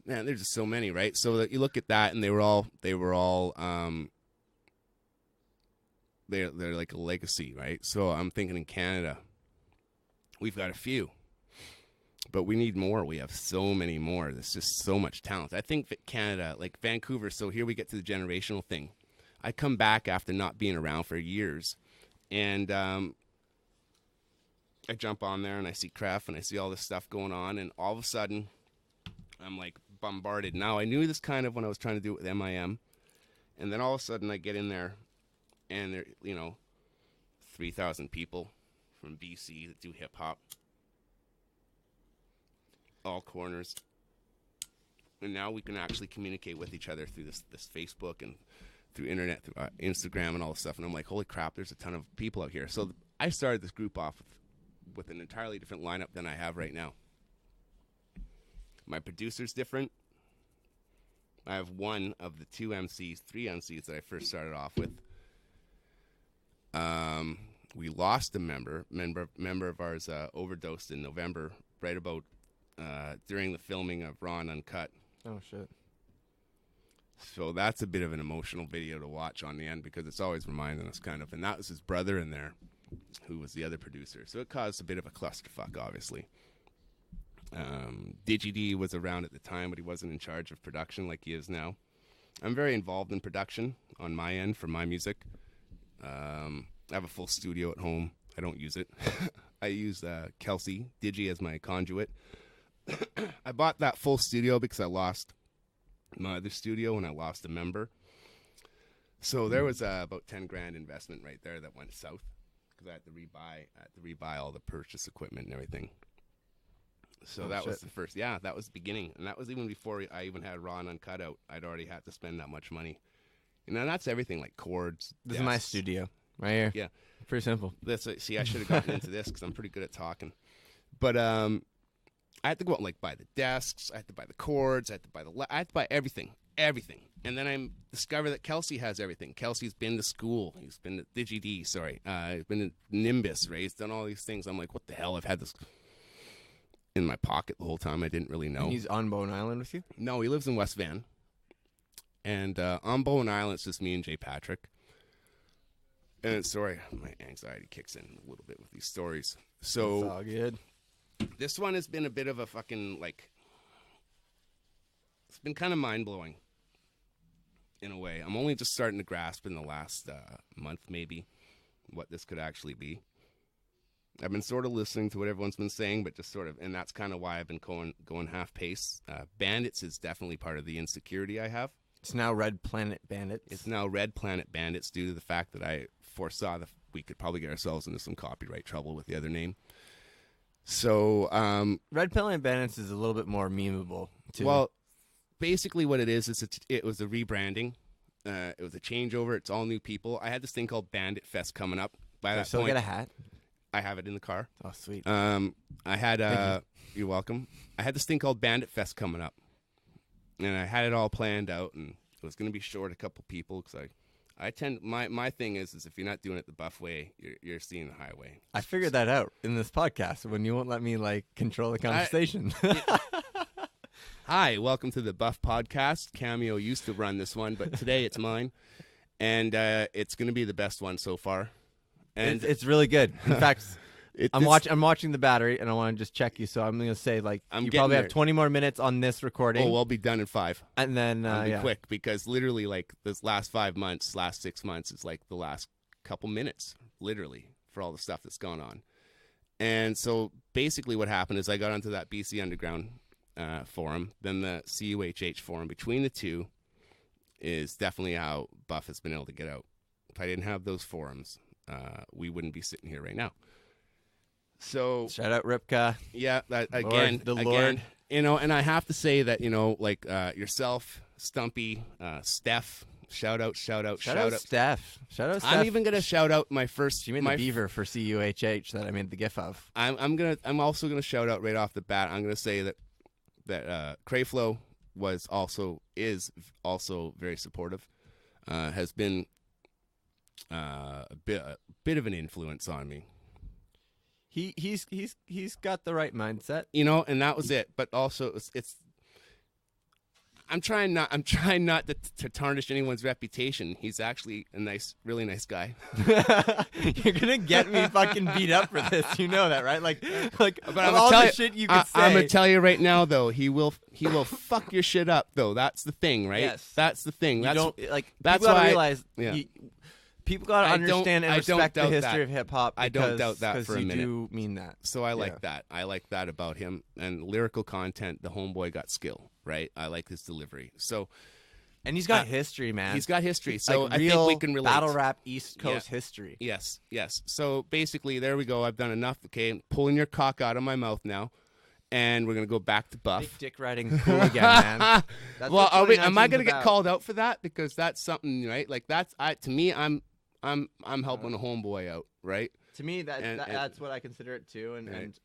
Man, there's just so many, right? So that you look at that, and they're like a legacy, right? So I'm thinking in Canada, we've got a few, but we need more. We have so many more. There's just so much talent. I think that Canada, like Vancouver, so here we get to the generational thing. I come back after not being around for years, and I jump on there and I see Craft and I see all this stuff going on, and all of a sudden I'm like bombarded. Now I knew this kind of when I was trying to do it with MIM, and then all of a sudden I get in there and there 3,000 people from BC that do hip hop, all corners, and now we can actually communicate with each other through this Facebook and through internet, through Instagram and all this stuff. And I'm like, holy crap, there's a ton of people out here. So I started this group off with an entirely different lineup than I have right now. My producer's different. I have one of the three MCs that I first started off with. We lost a member of ours overdosed in November, right about during the filming of Raw and Uncut. Oh, shit. So that's a bit of an emotional video to watch on the end, because it's always reminding us kind of. And that was his brother in there, who was the other producer. So it caused a bit of a clusterfuck, obviously. DigiD was around at the time, but he wasn't in charge of production like he is now. I'm very involved in production on my end for my music. I have a full studio at home. I don't use it. I use Kelsey, Digi, as my conduit. I bought that full studio because I lost my other studio and I lost a member. So there was about $10,000 investment right there that went south, because I had to rebuy all the purchase equipment and everything. So that was the first. Yeah, that was the beginning, and that was even before I even had Raw and Uncut out. I'd already had to spend that much money. And that's everything, like cords. This is my studio right here. Yeah, pretty simple. See, I should have gotten into this because I'm pretty good at talking. But I had to go out and buy the desks. I had to buy the cords. I had to buy everything. And then I discovered that Kelsey has everything. Kelsey's been to school. He's been to DigiD. Sorry, he's been to Nimbus. Right? He's done all these things. I'm like, what the hell? I've had this in my pocket the whole time. I didn't really know. And he's on Bowen Island with you? No, he lives in West Van. And on Bowen Island, it's just me and Jay Patrick. And sorry, my anxiety kicks in a little bit with these stories. So it's all good. This one has been a bit of a fucking, it's been kind of mind-blowing in a way. I'm only just starting to grasp in the last month, maybe, what this could actually be. I've been sort of listening to what everyone's been saying, but just sort of, and that's kind of why I've been going half pace. Bandits is definitely part of the insecurity I have. It's now Red Blanet Bandits. It's now Red Blanet Bandits due to the fact that I foresaw that we could probably get ourselves into some copyright trouble with the other name. So, Red Blanet Bandits is a little bit more memeable, too. well, basically what it is it was a rebranding. It was a changeover. It's all new people. I had this thing called Bandit Fest coming up. By that still point, get a hat? I have it in the car. Oh, sweet. I had you're welcome. I had this thing called Bandit Fest coming up, and I had it all planned out, and it was going to be short a couple people because I tend my thing is if you're not doing it the buff way, you're seeing the highway. I figured that out in this podcast when you won't let me control the conversation. Hi, welcome to the Buff Podcast. Cameo used to run this one, but today it's mine, and it's going to be the best one so far. And it's really good. In fact, I'm watching the battery, and I want to just check you. So I'm going to say you probably have 20 more minutes on this recording. Oh, we'll be done in 5. And then I'll be quick because literally this last 6 months is like the last couple minutes, literally, for all the stuff that's gone on. And so basically what happened is I got onto that BC Underground forum, then the CUHH forum. Between the two is definitely how Buff has been able to get out. If I didn't have those forums, we wouldn't be sitting here right now. So shout out Ripka. Yeah, Lord. And I have to say that yourself, Stumpy, Steph. Shout out. Shout out Steph. I'm even gonna shout out my first. She made the beaver for CUHH that I made the gif of. I'm also gonna shout out right off the bat. I'm gonna say that Crayflow is also very supportive. Has been a bit of an influence on me. He's got the right mindset, and that was it. But also it's I'm trying not to tarnish anyone's reputation. He's actually a really nice guy. You're gonna get me fucking beat up for this. You know that, right? But I'm all the shit you could say. I'm gonna tell you right now, though. He will fuck your shit up, though. That's the thing, right? Yes. That's the thing. That's that's people why gotta realize. Yeah. People gotta understand and respect the history of hip hop. I don't doubt that for a minute. You do mean that. So I like that. I like that about him. And lyrical content, the homeboy got skill, right? I like his delivery. So, and he's got history, man. He's got history. So I real think we can relate. Battle rap East Coast history. Yes. So basically, there we go. I've done enough. Okay, I'm pulling your cock out of my mouth now. And we're going to go back to Buff. Big dick riding cool again, man. Well, am I going to get called out for that? Because that's something, right? To me, I'm helping a homeboy out, right? To me, that's what I consider it too.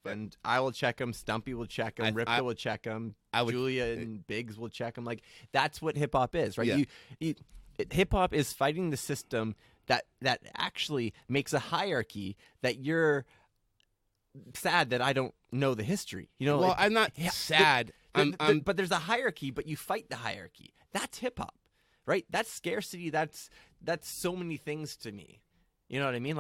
And I will check him. Stumpy will check him. Ripka will check him. Julia and Biggs will check him. That's what hip hop is, right? Yeah. Hip hop is fighting the system that actually makes a hierarchy that you're sad that I don't know the history. Well, I'm not sad. But there's a hierarchy, but you fight the hierarchy. That's hip hop, right? That's scarcity. That's so many things to me. You know what I mean?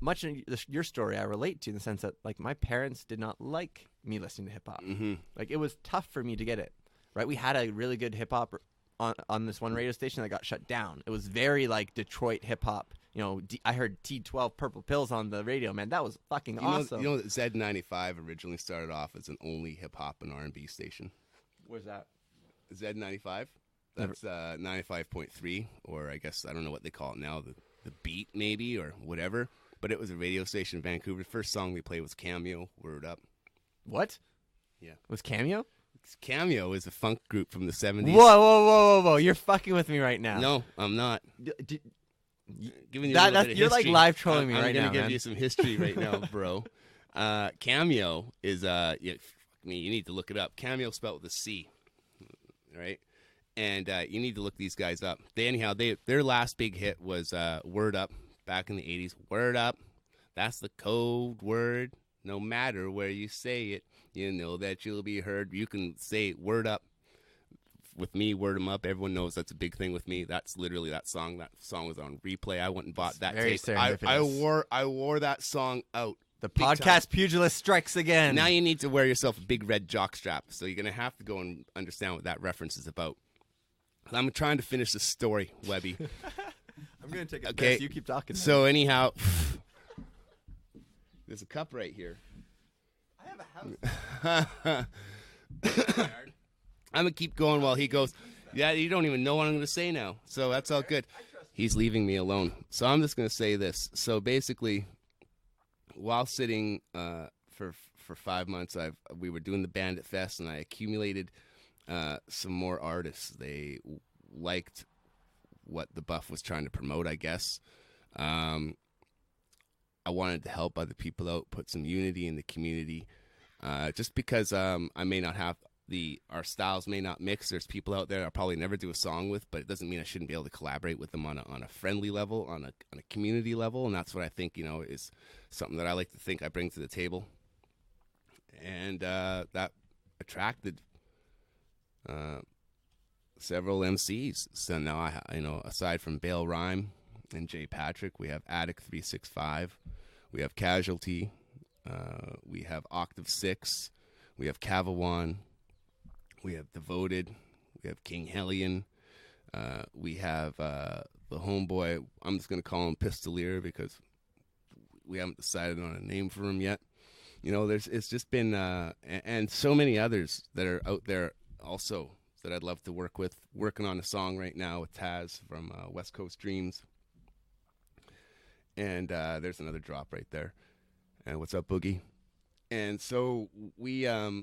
Much of your story I relate to in the sense that my parents did not like me listening to hip hop. Mm-hmm. It was tough for me to get it. Right? We had a really good hip hop on this one radio station that got shut down. It was very Detroit hip hop. I heard T12 Purple Pills on the radio, man. That was fucking awesome. You know that Z95 originally started off as an only hip hop and R&B station. Where's that? Z95. That's 95.3, or I guess I don't know what they call it now, the beat maybe or whatever. But it was a radio station in Vancouver. The first song we played was Kameo, Word Up. What? Yeah. Was Kameo? Kameo is a funk group from the 70s. Whoa. You're fucking with me right now. No, I'm not. Giving you you're live trolling me right now, I'm going to give you some history right now, bro. Kameo is, you need to look it up. Kameo spelled with a C, right? And you need to look these guys up. Their last big hit was Word Up back in the 80s. Word Up, that's the code word. No matter where you say it, you know that you'll be heard. You can say Word Up. With me, Word 'em Up. Everyone knows that's a big thing with me. That's literally that song. That song was on replay. I went and bought that tape. I wore that song out. The Podcast Pugilist strikes again. Now you need to wear yourself a big red jockstrap. So you're going to have to go and understand what that reference is about. I'm trying to finish the story, Webby. I'm going to take a piss. You keep talking. So anyhow, there's a cup right here. I have a house. I'm going to keep going while he goes. Yeah, you don't even know what I'm going to say now. So that's all good. He's leaving me alone. So I'm just going to say this. So basically, while sitting for 5 months, we were doing the Bandit Fest, and I accumulated some more artists. They liked what the Buff was trying to promote, I guess. I wanted to help other people out, put some unity in the community. Just because I may not have our styles may not mix. There's people out there I'll probably never do a song with, but it doesn't mean I shouldn't be able to collaborate with them on a friendly level, on a community level, and that's what I think is something that I like to think I bring to the table. And that attracted several MCs. So now aside from Bale Rhyme and Jay Patrick, we have Attic 365, we have Casualty, we have Octave 6, we have Cavawan, we have Devoted, we have King Hellion, we have the homeboy, I'm just going to call him Pistolier because we haven't decided on a name for him yet. It's just been, and so many others that are out there also that I'd love to work with. Working on a song right now with Taz from West Coast Dreams. And there's another drop right there. And what's up, Boogie? And so we, I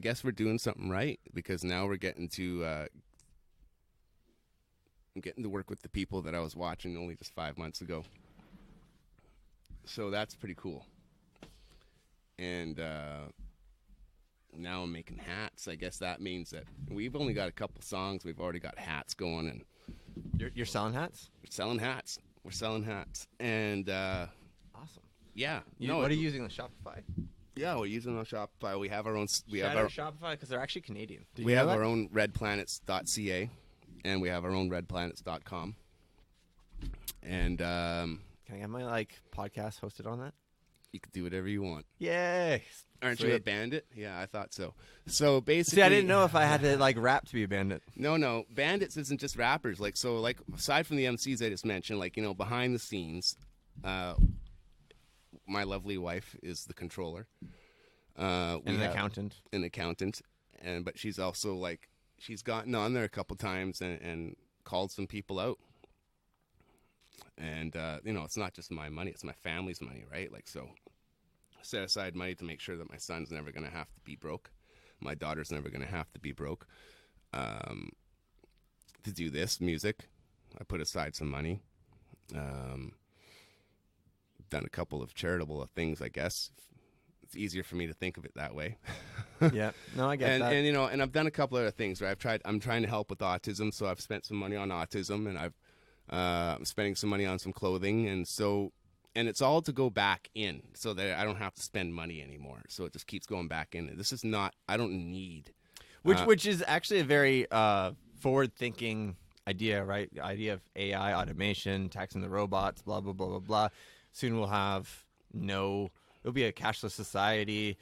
guess we're doing something right because now we're getting to work with the people that I was watching only just 5 months ago. So that's pretty cool. And now I'm making hats. I guess that means that we've only got a couple songs. We've already got hats going, and you're selling hats. We're selling hats. And awesome. Yeah. What are you using on Shopify? Yeah, we're using on Shopify. We have our own. Shopify because they're actually Canadian. We have our own redplanets.ca, and we have our own redplanets.com. And can I get my podcast hosted on that? You can do whatever you want. Yay! Aren't you a bandit? Yeah, I thought so. So basically, see, I didn't know if I had to rap to be a bandit. No, bandits isn't just rappers. Aside from the MCs I just mentioned, behind the scenes, my lovely wife is the controller. An accountant. An accountant, but she's also she's gotten on there a couple times and called some people out. And it's not just my money; it's my family's money, right? So. Set aside money to make sure that my son's never going to have to be broke. My daughter's never going to have to be broke. To do this music, I put aside some money. Done a couple of charitable things, I guess. It's easier for me to think of it that way. Yeah, no, I get that. And I've done a couple other things. Where I'm trying to help with autism, so I've spent some money on autism, and I'm spending some money on some clothing, and it's all to go back in so that I don't have to spend money anymore. So it just keeps going back in. This is not, I don't need. Which is actually a very forward-thinking idea, right? The idea of AI, automation, taxing the robots, blah, blah, blah, blah, blah. Soon we'll have it'll be a cashless society.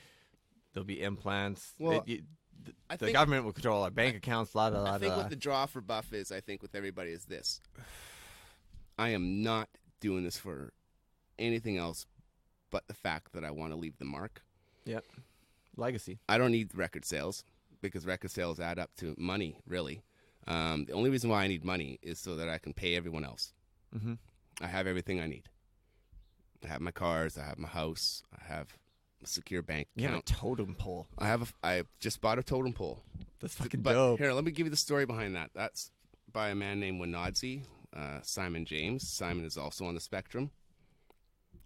There'll be implants. Well, the government will control our bank accounts, blah, blah, blah. I think what the draw for Buff is, I think with everybody is this. I am not doing this for anything else but the fact that I want to leave the mark. Yep. Legacy. I don't need record sales because record sales add up to money, really. The only reason why I need money is so that I can pay everyone else. Mm-hmm. I have everything I need. I have my cars. I have my house. I have a secure bank account. You have a totem pole. I just bought a totem pole. That's fucking dope. Here, let me give you the story behind that. That's by a man named Winodzi, Simon James. Simon is also on the spectrum.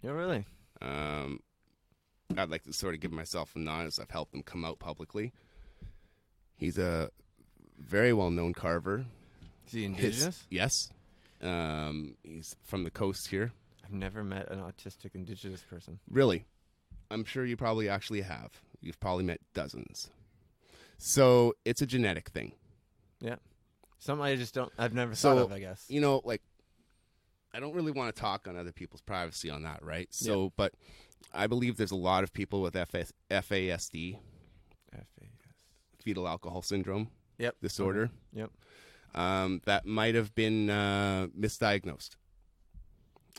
Yeah, really? I'd like to sort of give myself a nod as I've helped him come out publicly. He's a very well-known carver. Is he indigenous? Yes. He's from the coast here. I've never met an autistic indigenous person. Really? I'm sure you probably actually have. You've probably met dozens. So it's a genetic thing. Yeah. Something I've never thought of, I guess. I don't really want to talk on other people's privacy on that, right? So, yep. But I believe there's a lot of people with FASD, fetal alcohol syndrome, disorder, yep, that might have been misdiagnosed.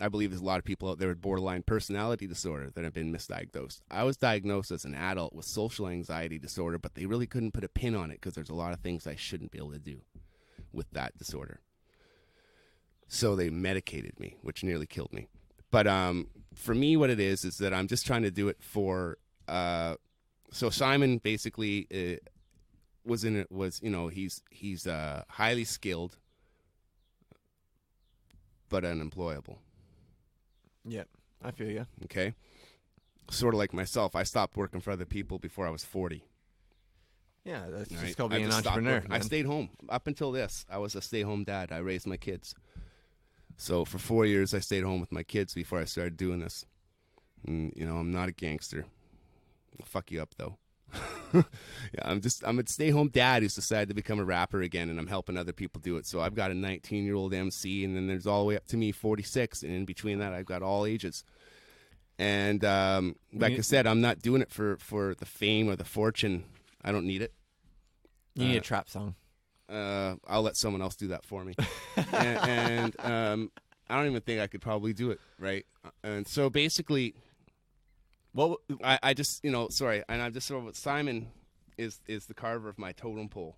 I believe there's a lot of people out there with borderline personality disorder that have been misdiagnosed. I was diagnosed as an adult with social anxiety disorder, but they really couldn't put a pin on it because there's a lot of things I shouldn't be able to do with that disorder. So they medicated me, which nearly killed me. But for me, what it is that I'm just trying to do it for. So Simon basically he's highly skilled, but unemployable. Yeah, I feel you. Okay, sort of like myself. I stopped working for other people before I was 40. Yeah, that's Right? just called I being an just stopped entrepreneur. working. I stayed home up until this. I was a stay-home dad. I raised my kids. So for 4 years, I stayed home with my kids before I started doing this. And, I'm not a gangster. I'll fuck you up though. Yeah, I'm a stay-home dad who's decided to become a rapper again, and I'm helping other people do it. So I've got a 19-year-old MC, and then there's all the way up to me, 46, and in between that, I've got all ages. And like I said, I'm not doing it for the fame or the fortune. I don't need it. You need a trap song. I'll let someone else do that for me. and I don't even think I could probably do it, right? And so basically, Well, I just, sorry, and I'm just sort of, Simon is the carver of my totem pole,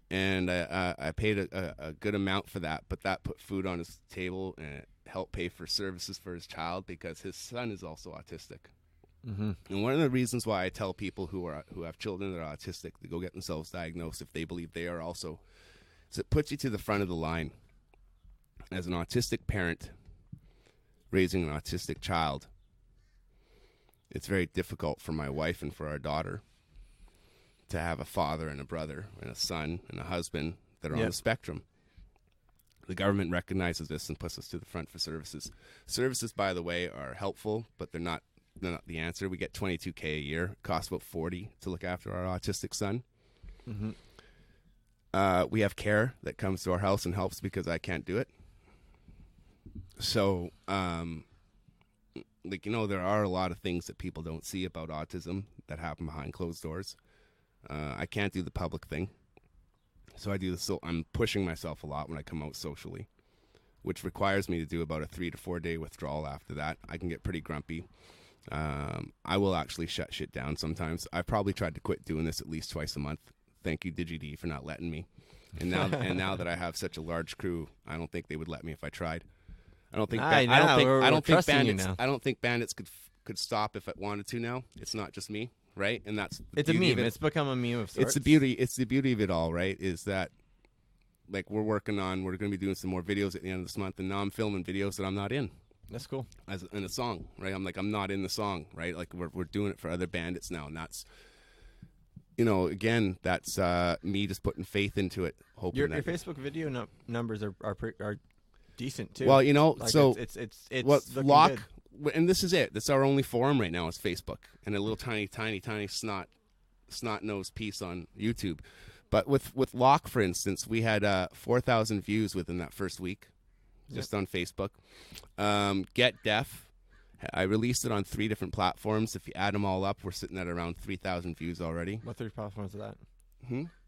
and I paid a good amount for that, but that put food on his table and it helped pay for services for his child because his son is also autistic. Mm-hmm. And one of the reasons why I tell people who have children that are autistic to go get themselves diagnosed if they believe they are also, is it puts you to the front of the line. As an autistic parent raising an autistic child, it's very difficult for my wife and for our daughter to have a father and a brother and a son and a husband that are on the spectrum. The government recognizes this and puts us to the front for services. Services, by the way, are helpful, but they're not the answer. We get $22K a year. It costs about $40 to look after our autistic son. Mm-hmm. We have care that comes to our house and helps because I can't do it. So, there are a lot of things that people don't see about autism that happen behind closed doors. I can't do the public thing. So I do this. So I'm pushing myself a lot when I come out socially, which requires me to do about a 3 to 4 day withdrawal after that. I can get pretty grumpy. I will actually shut shit down sometimes. I've probably tried to quit doing this at least twice a month. Thank you, DigiD, for not letting me. And now that I have such a large crew, I don't think they would let me if I tried. I don't think Bandits could stop if it wanted to now. It's not just me, right? And it's a meme. It's become a meme of sorts. It's the beauty of it all, right? Is that we're going to be doing some more videos at the end of this month, and now I'm filming videos that I'm not in. That's cool. As in a song, right? I'm not in the song, right? Like we're doing it for other bandits now, and that's again, that's me just putting faith into it, hoping your that Facebook video numbers are decent too. Well, so it's Lock, good. And this is it. That's our only forum right now is Facebook and a little tiny snot nosed piece on YouTube. But with Lock, for instance, we had 4,000 views within that first week, just on Facebook. Get Deaf, I released it on 3 different platforms. If you add them all up, we're sitting at around 3,000 views already. What 3 platforms are that?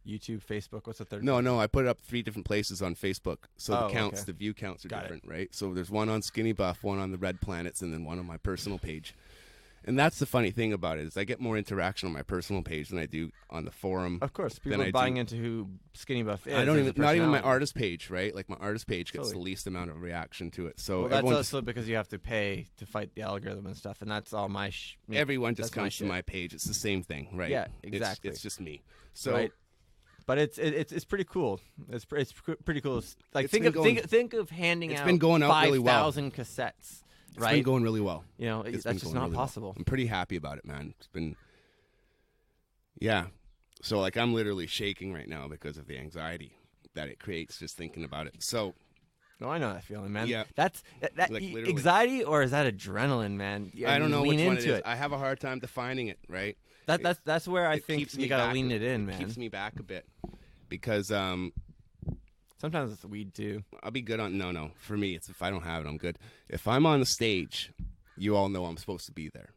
YouTube, Facebook. What's the third? No, I put it up 3 different places on Facebook, so the view counts are different, right? So there's one on Skinny Buff, one on the Red Planets, and then one on my personal page. And that's the funny thing about it is I get more interaction on my personal page than I do on the forum. Of course, people are buying into who Skinny Buff is. I don't even not even my artist page, right? Like my artist page gets the least amount of reaction to it. So that's also because you have to pay to fight the algorithm and stuff, and that's all my. Everyone just comes to my page. It's the same thing, right? Yeah, exactly. It's just me. So. Right. But it's pretty cool. It's pretty cool. Like think of handing out 5,000 cassettes. It's been going really well. That's just not possible. Well. I'm pretty happy about it, man. It's been, So I'm literally shaking right now because of the anxiety that it creates just thinking about it. So. No, I know that feeling, man. Yeah. That's anxiety, or is that adrenaline, man? I don't know which one it is. I have a hard time defining it, right? That's where I think you gotta lean it in, man. It keeps me back a bit because sometimes it's weed too. I'll be good on no. For me, it's if I don't have it, I'm good. If I'm on the stage, you all know I'm supposed to be there.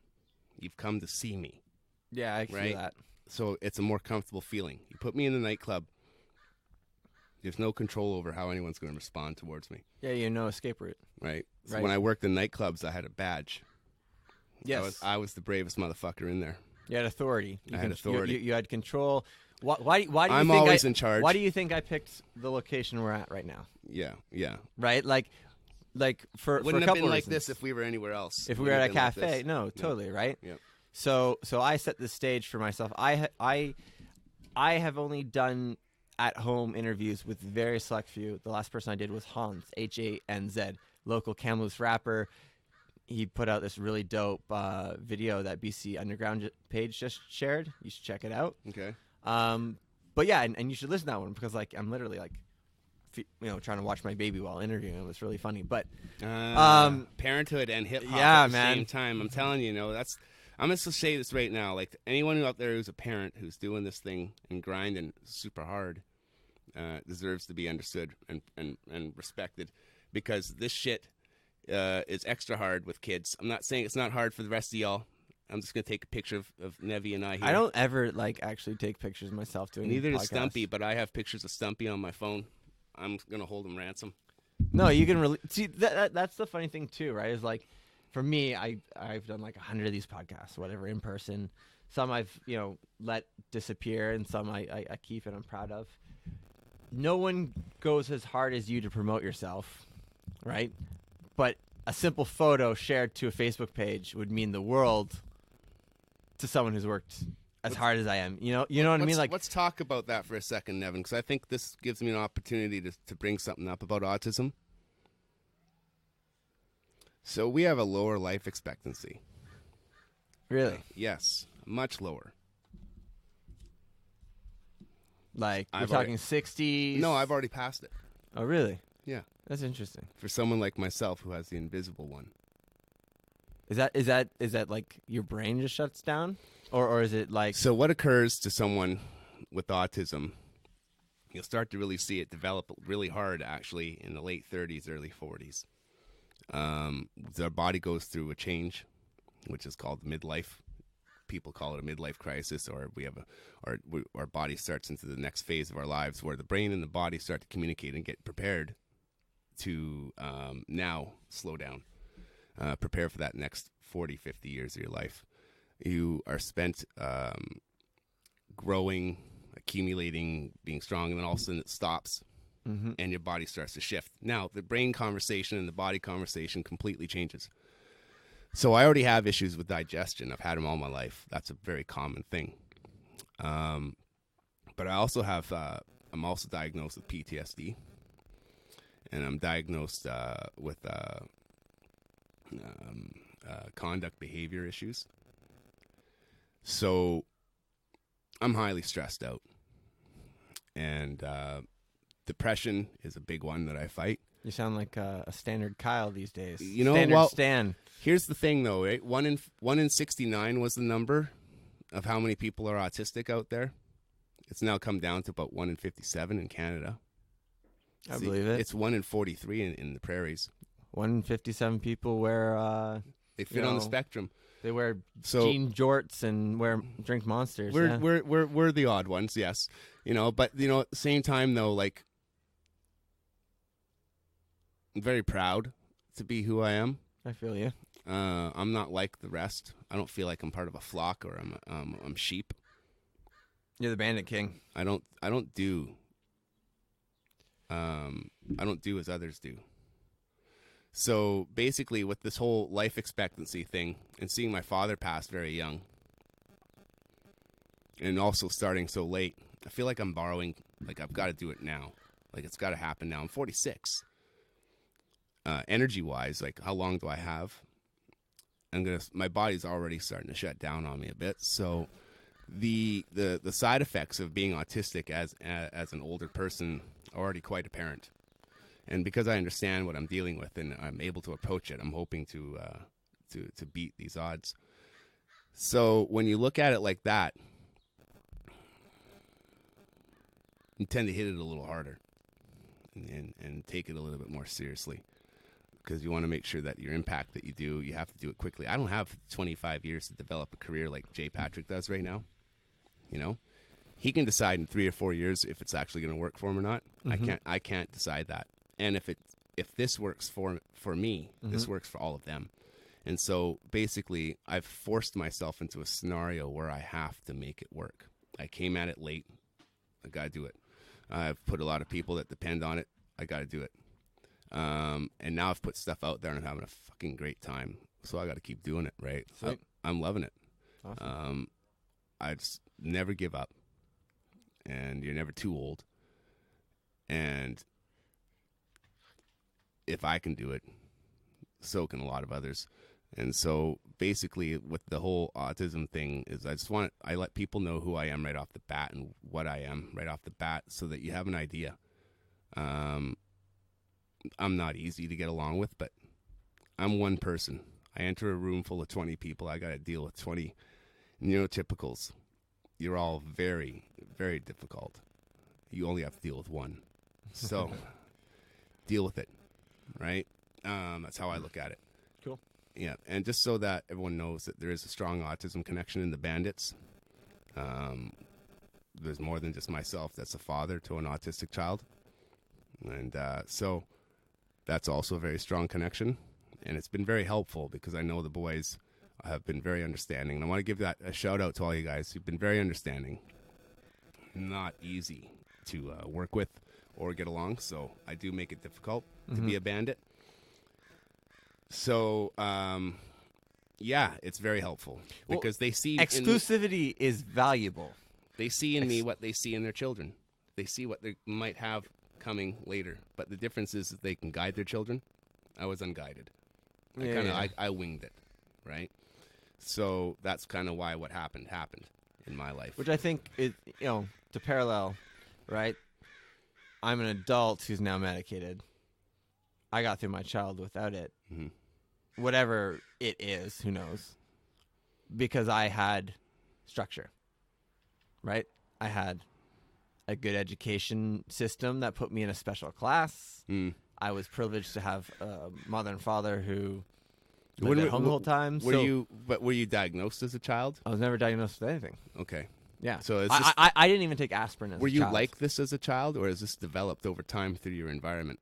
You've come to see me. Yeah, I can see that. So it's a more comfortable feeling. You put me in the nightclub, There's no control over how anyone's going to respond towards me. Yeah, no escape route. Right. So Right. when I worked in nightclubs, I had a badge. Yes. I was the bravest motherfucker in there. You had authority. I had authority. You had control. Why do you I'm think always in charge. Why do you think I picked the location we're at right now? Yeah. Right? Like for Wouldn't a have couple been like reasons. this if we were anywhere else. If we were at a Wouldn't have been like cafe. this. No, totally, right? Yep. So I set the stage for myself. I have only done at-home interviews with very select few. The last person I did was Hans, Hanz, local Kamloops rapper. He put out this really dope video that BC Underground page just shared. You should check it out. Okay. But yeah, and you should listen to that one because I'm literally trying to watch my baby while interviewing him. It's really funny. But parenthood and hip hop yeah, at the man. same time. I'm telling you, that's. I'm just gonna say this right now. Like anyone out there who's a parent who's doing this thing and grinding super hard deserves to be understood and respected, because this shit is extra hard with kids. I'm not saying it's not hard for the rest of y'all. I'm just gonna take a picture of Nevin and I here. I don't ever actually take pictures of myself doing. Neither does podcasts. Stumpy, but I have pictures of Stumpy on my phone. I'm gonna hold him ransom. No, you can really see that's the funny thing too, right? Is like, for me, I've done 100 of these podcasts, whatever, in person. Some I've let disappear, and some I keep and I'm proud of. No one goes as hard as you to promote yourself, right? But a simple photo shared to a Facebook page would mean the world to someone who's worked as hard as I am. You know what I mean? Let's talk about that for a second, Nevin, because I think this gives me an opportunity to bring something up about autism. So we have a lower life expectancy. Really? Yes, much lower. We're talking 60s? No, I've already passed it. Oh, really? Yeah. That's interesting. For someone like myself who has the invisible one. Is that like your brain just shuts down? Or is it like... So what occurs to someone with autism, you'll start to really see it develop really hard, actually, in the late 30s, early 40s. Their body goes through a change, which is called midlife. People call it a midlife crisis, or our body starts into the next phase of our lives where the brain and the body start to communicate and get prepared to now slow down, prepare for that next 40, 50 years of your life. You are spent growing, accumulating, being strong, and then all of a sudden it stops. Mm-hmm. And your body starts to shift. Now, the brain conversation and the body conversation completely changes. So I already have issues with digestion. I've had them all my life. That's a very common thing. But I also have, I'm also diagnosed with PTSD. And I'm diagnosed with conduct behavior issues. So I'm highly stressed out. And depression is a big one that I fight. You sound like a standard Kyle these days. Standard Stan. Here's the thing, though, right? 1 in 69 was the number of how many people are autistic out there. It's now come down to about 1 in 57 in Canada. I believe it. It's 1 in 43 in the prairies. 1 in 57 people wear... they fit on the spectrum. They wear jean jorts and drink Monsters. We're the odd ones, yes. But at the same time, though, like, I'm very proud to be who I am. I feel you. I'm not like the rest. I don't feel like I'm part of a flock or I'm sheep. You're the Bandit King. I don't do as others do. So basically, with this whole life expectancy thing and seeing my father pass very young, and also starting so late, I feel like I'm borrowing. Like, I've got to do it now. Like, it's got to happen now. I'm 46. Energy-wise, like, how long do I have? My body's already starting to shut down on me a bit. So the side effects of being autistic as an older person are already quite apparent. And because I understand what I'm dealing with and I'm able to approach it, I'm hoping to beat these odds. So when you look at it like that, you tend to hit it a little harder and take it a little bit more seriously, because you want to make sure that your impact that you do, you have to do it quickly. I don't have 25 years to develop a career like Jay Patrick does right now. He can decide in 3 or 4 years if it's actually going to work for him or not. I can't decide that. And if this works for me, this works for all of them. And so basically, I've forced myself into a scenario where I have to make it work. I came at it late. I got to do it. I've put a lot of people that depend on it. I got to do it. And now I've put stuff out there and I'm having a fucking great time. So I got to keep doing it, right? I'm loving it. Awesome. I just never give up. And you're never too old. And if I can do it, so can a lot of others. And so basically with the whole autism thing is I let people know who I am right off the bat and what I am right off the bat so that you have an idea. I'm not easy to get along with, but I'm one person. I enter a room full of 20 people. I got to deal with 20 neurotypicals. You're all very, very difficult. You only have to deal with one. So deal with it, right? That's how I look at it. Cool. Yeah, and just so that everyone knows that there is a strong autism connection in the Bandits. There's more than just myself that's a father to an autistic child. And so that's also a very strong connection. And it's been very helpful because I know the boys have been very understanding. And I want to give that a shout out to all you guys who've been very understanding. Not easy to work with or get along, so I do make it difficult to be a bandit. So, yeah, it's very helpful because they see exclusivity is valuable. They see in me what they see in their children. They see what they might have coming later. But the difference is that they can guide their children. I was unguided. I winged it, right? So that's kind of why what happened in my life. Which I think is, to parallel, right? I'm an adult who's now medicated. I got through my childhood without it. Mm-hmm. Whatever it is, who knows? Because I had structure, right? I had a good education system that put me in a special class. I was privileged to have a mother and father who lived at home the whole time. Were you diagnosed as a child? I was never diagnosed with anything. Okay. Yeah. So I didn't even take aspirin as a child. Were you like this as a child, or has this developed over time through your environment?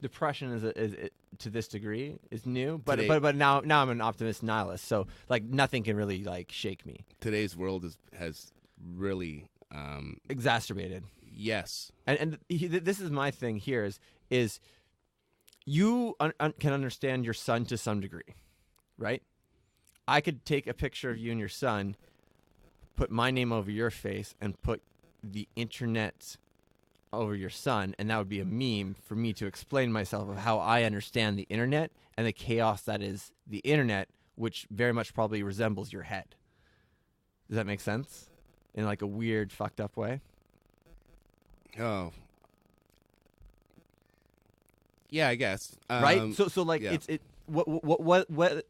Depression is to this degree is new, but Today, but now I'm an optimist nihilist, so like nothing can really like shake me. Today's world has really exacerbated. Yes, and this is my thing here is you can understand your son to some degree, right? I could take a picture of you and your son, put my name over your face, and put the internet over your son, and that would be a meme for me to explain myself of how I understand the internet and the chaos that is the internet, which very much probably resembles your head. Does that make sense? In like a weird, fucked up way? Oh. Yeah, I guess. Right? So like yeah. what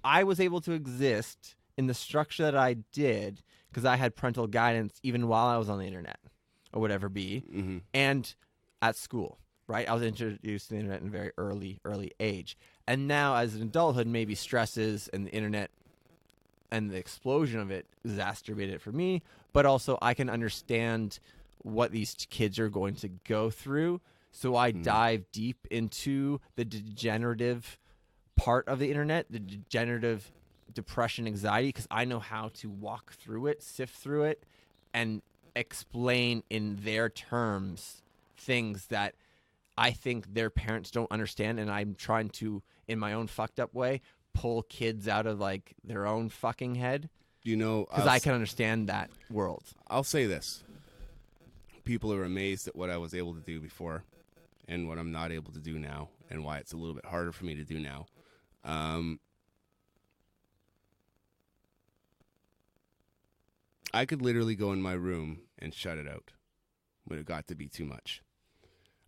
I was able to exist in the structure that I did because I had parental guidance even while I was on the internet or whatever and at school, right? I was introduced to the internet in a very early age. And now as an adulthood, maybe stresses and the internet and the explosion of it exacerbated it for me, but also I can understand what these kids are going to go through. So I dive deep into the degenerative part of the internet, the degenerative depression, anxiety, because I know how to walk through it, sift through it, and explain in their terms things that I think their parents don't understand, and I'm trying to, in my own fucked up way, pull kids out of like their own fucking head. Because I can understand that world. I'll say this. People are amazed at what I was able to do before and what I'm not able to do now and why it's a little bit harder for me to do now. I could literally go in my room and shut it out when it got to be too much.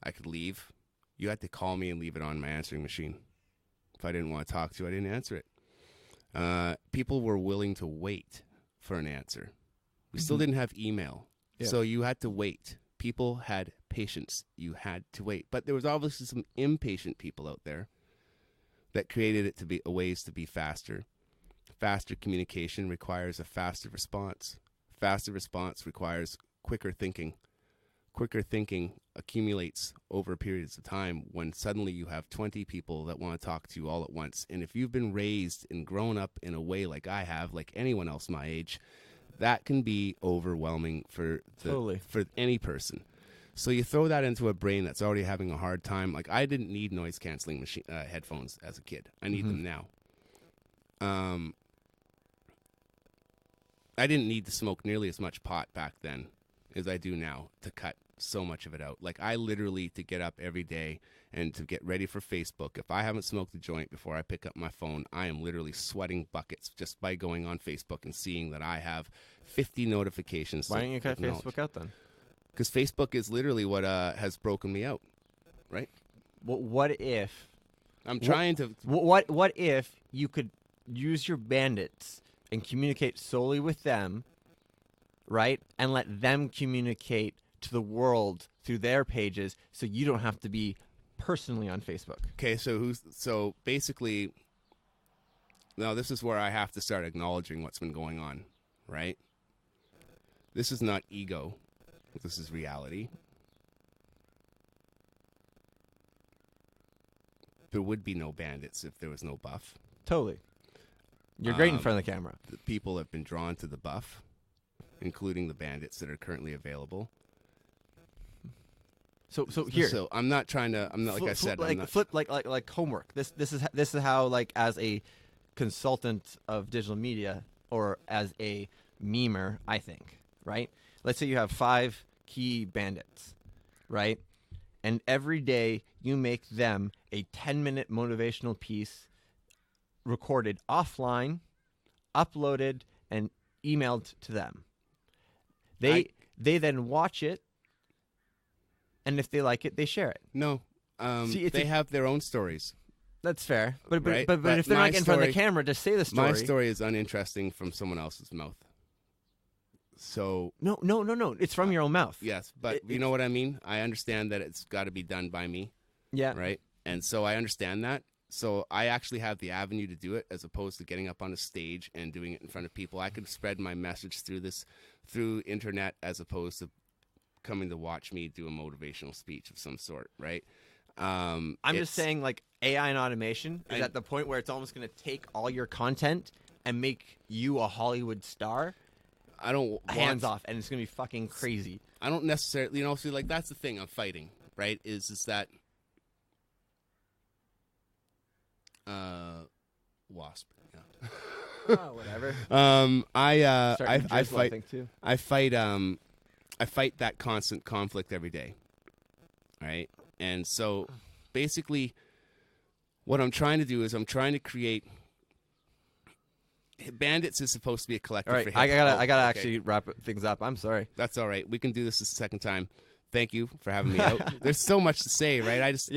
I could leave. You had to call me and leave it on my answering machine. If I didn't want to talk to you, I didn't answer it. People were willing to wait for an answer. We still didn't have email. Yeah. So you had to wait. People had patience. You had to wait. But there was obviously some impatient people out there that created it to be ways to be faster. Faster communication requires a faster response. faster response requires quicker thinking. Quicker thinking accumulates over periods of time when suddenly you have 20 people that want to talk to you all at once. And if you've been raised and grown up in a way like I have, like anyone else my age, that can be overwhelming for any person. So you throw that into a brain that's already having a hard time. Like, I didn't need noise canceling headphones as a kid. I need them now. I didn't need to smoke nearly as much pot back then as I do now to cut so much of it out. Like, I literally, to get up every day and to get ready for Facebook, if I haven't smoked a joint before I pick up my phone, I am literally sweating buckets just by going on Facebook and seeing that I have 50 notifications. Why don't you cut Facebook out then? Because Facebook is literally what has broken me out, right? What if... I'm trying to... What if you could use your bandits and communicate solely with them, right? And let them communicate to the world through their pages, so you don't have to be personally on Facebook. Okay, so basically, now this is where I have to start acknowledging what's been going on, right? This is not ego. This is reality. There would be no bandits if there was no buff. Totally. You're great in front of the camera. The people have been drawn to the buff, including the bandits that are currently available. So here. So I'm not trying to. I'm not like I said. Flip like homework. This is how, like, as a consultant of digital media or as a memer, I think, right? Let's say you have 5 key bandits, right? And every day you make them a 10-minute motivational piece recorded offline, uploaded, and emailed to them. They then watch it, and if they like it, they share it. No, they have their own stories. That's fair, but right? but if they're not getting in front of the camera, just say the story. My story is uninteresting from someone else's mouth. So no, it's from your own mouth. Yes, but you know what I mean? I understand that it's got to be done by me. Yeah. Right? And so I understand that. So I actually have the avenue to do it as opposed to getting up on a stage and doing it in front of people. I could spread my message through internet as opposed to coming to watch me do a motivational speech of some sort, right? I'm just saying, like, AI and automation is at the point where it's almost going to take all your content and make you a Hollywood star. I don't hands off, and it's gonna be fucking crazy. I don't necessarily, see, like, that's the thing I'm fighting, right? Is that wasp? Yeah. Oh, whatever. I fight that constant conflict every day, right? And so, basically, what I'm trying to do is I'm trying to create. Bandits is supposed to be a collective. All right, for I gotta actually wrap things up. I'm sorry. That's all right. We can do this a second time. Thank you for having me out. There's so much to say, right? I just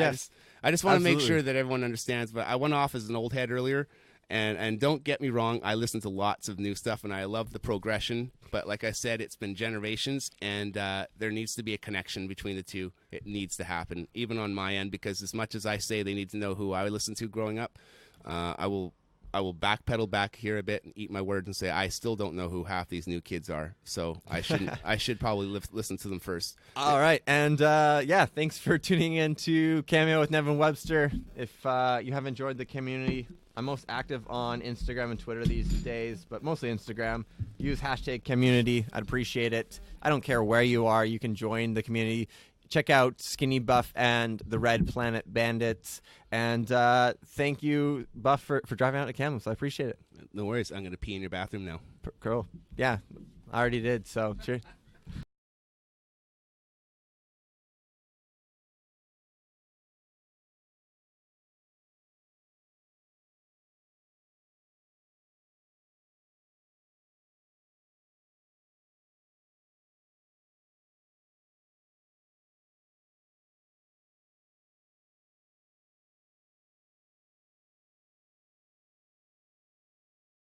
want to make sure that everyone understands. But I went off as an old head earlier, and don't get me wrong. I listen to lots of new stuff, and I love the progression. But like I said, it's been generations, and there needs to be a connection between the two. It needs to happen, even on my end, because as much as I say they need to know who I listened to growing up, I will backpedal back here a bit and eat my words and say I still don't know who half these new kids are. So I shouldn't. I should probably listen to them first. All right, and thanks for tuning in to Cameo with Nevin Webster. If you have enjoyed the community, I'm most active on Instagram and Twitter these days, but mostly Instagram. Use #community. I'd appreciate it. I don't care where you are. You can join the community. Check out Skinny Buff and the Red Blanet Bandits. And thank you, Buff, for driving out to Kamloops. I appreciate it. No worries. I'm going to pee in your bathroom now. Cool. Yeah, I already did. So cheers.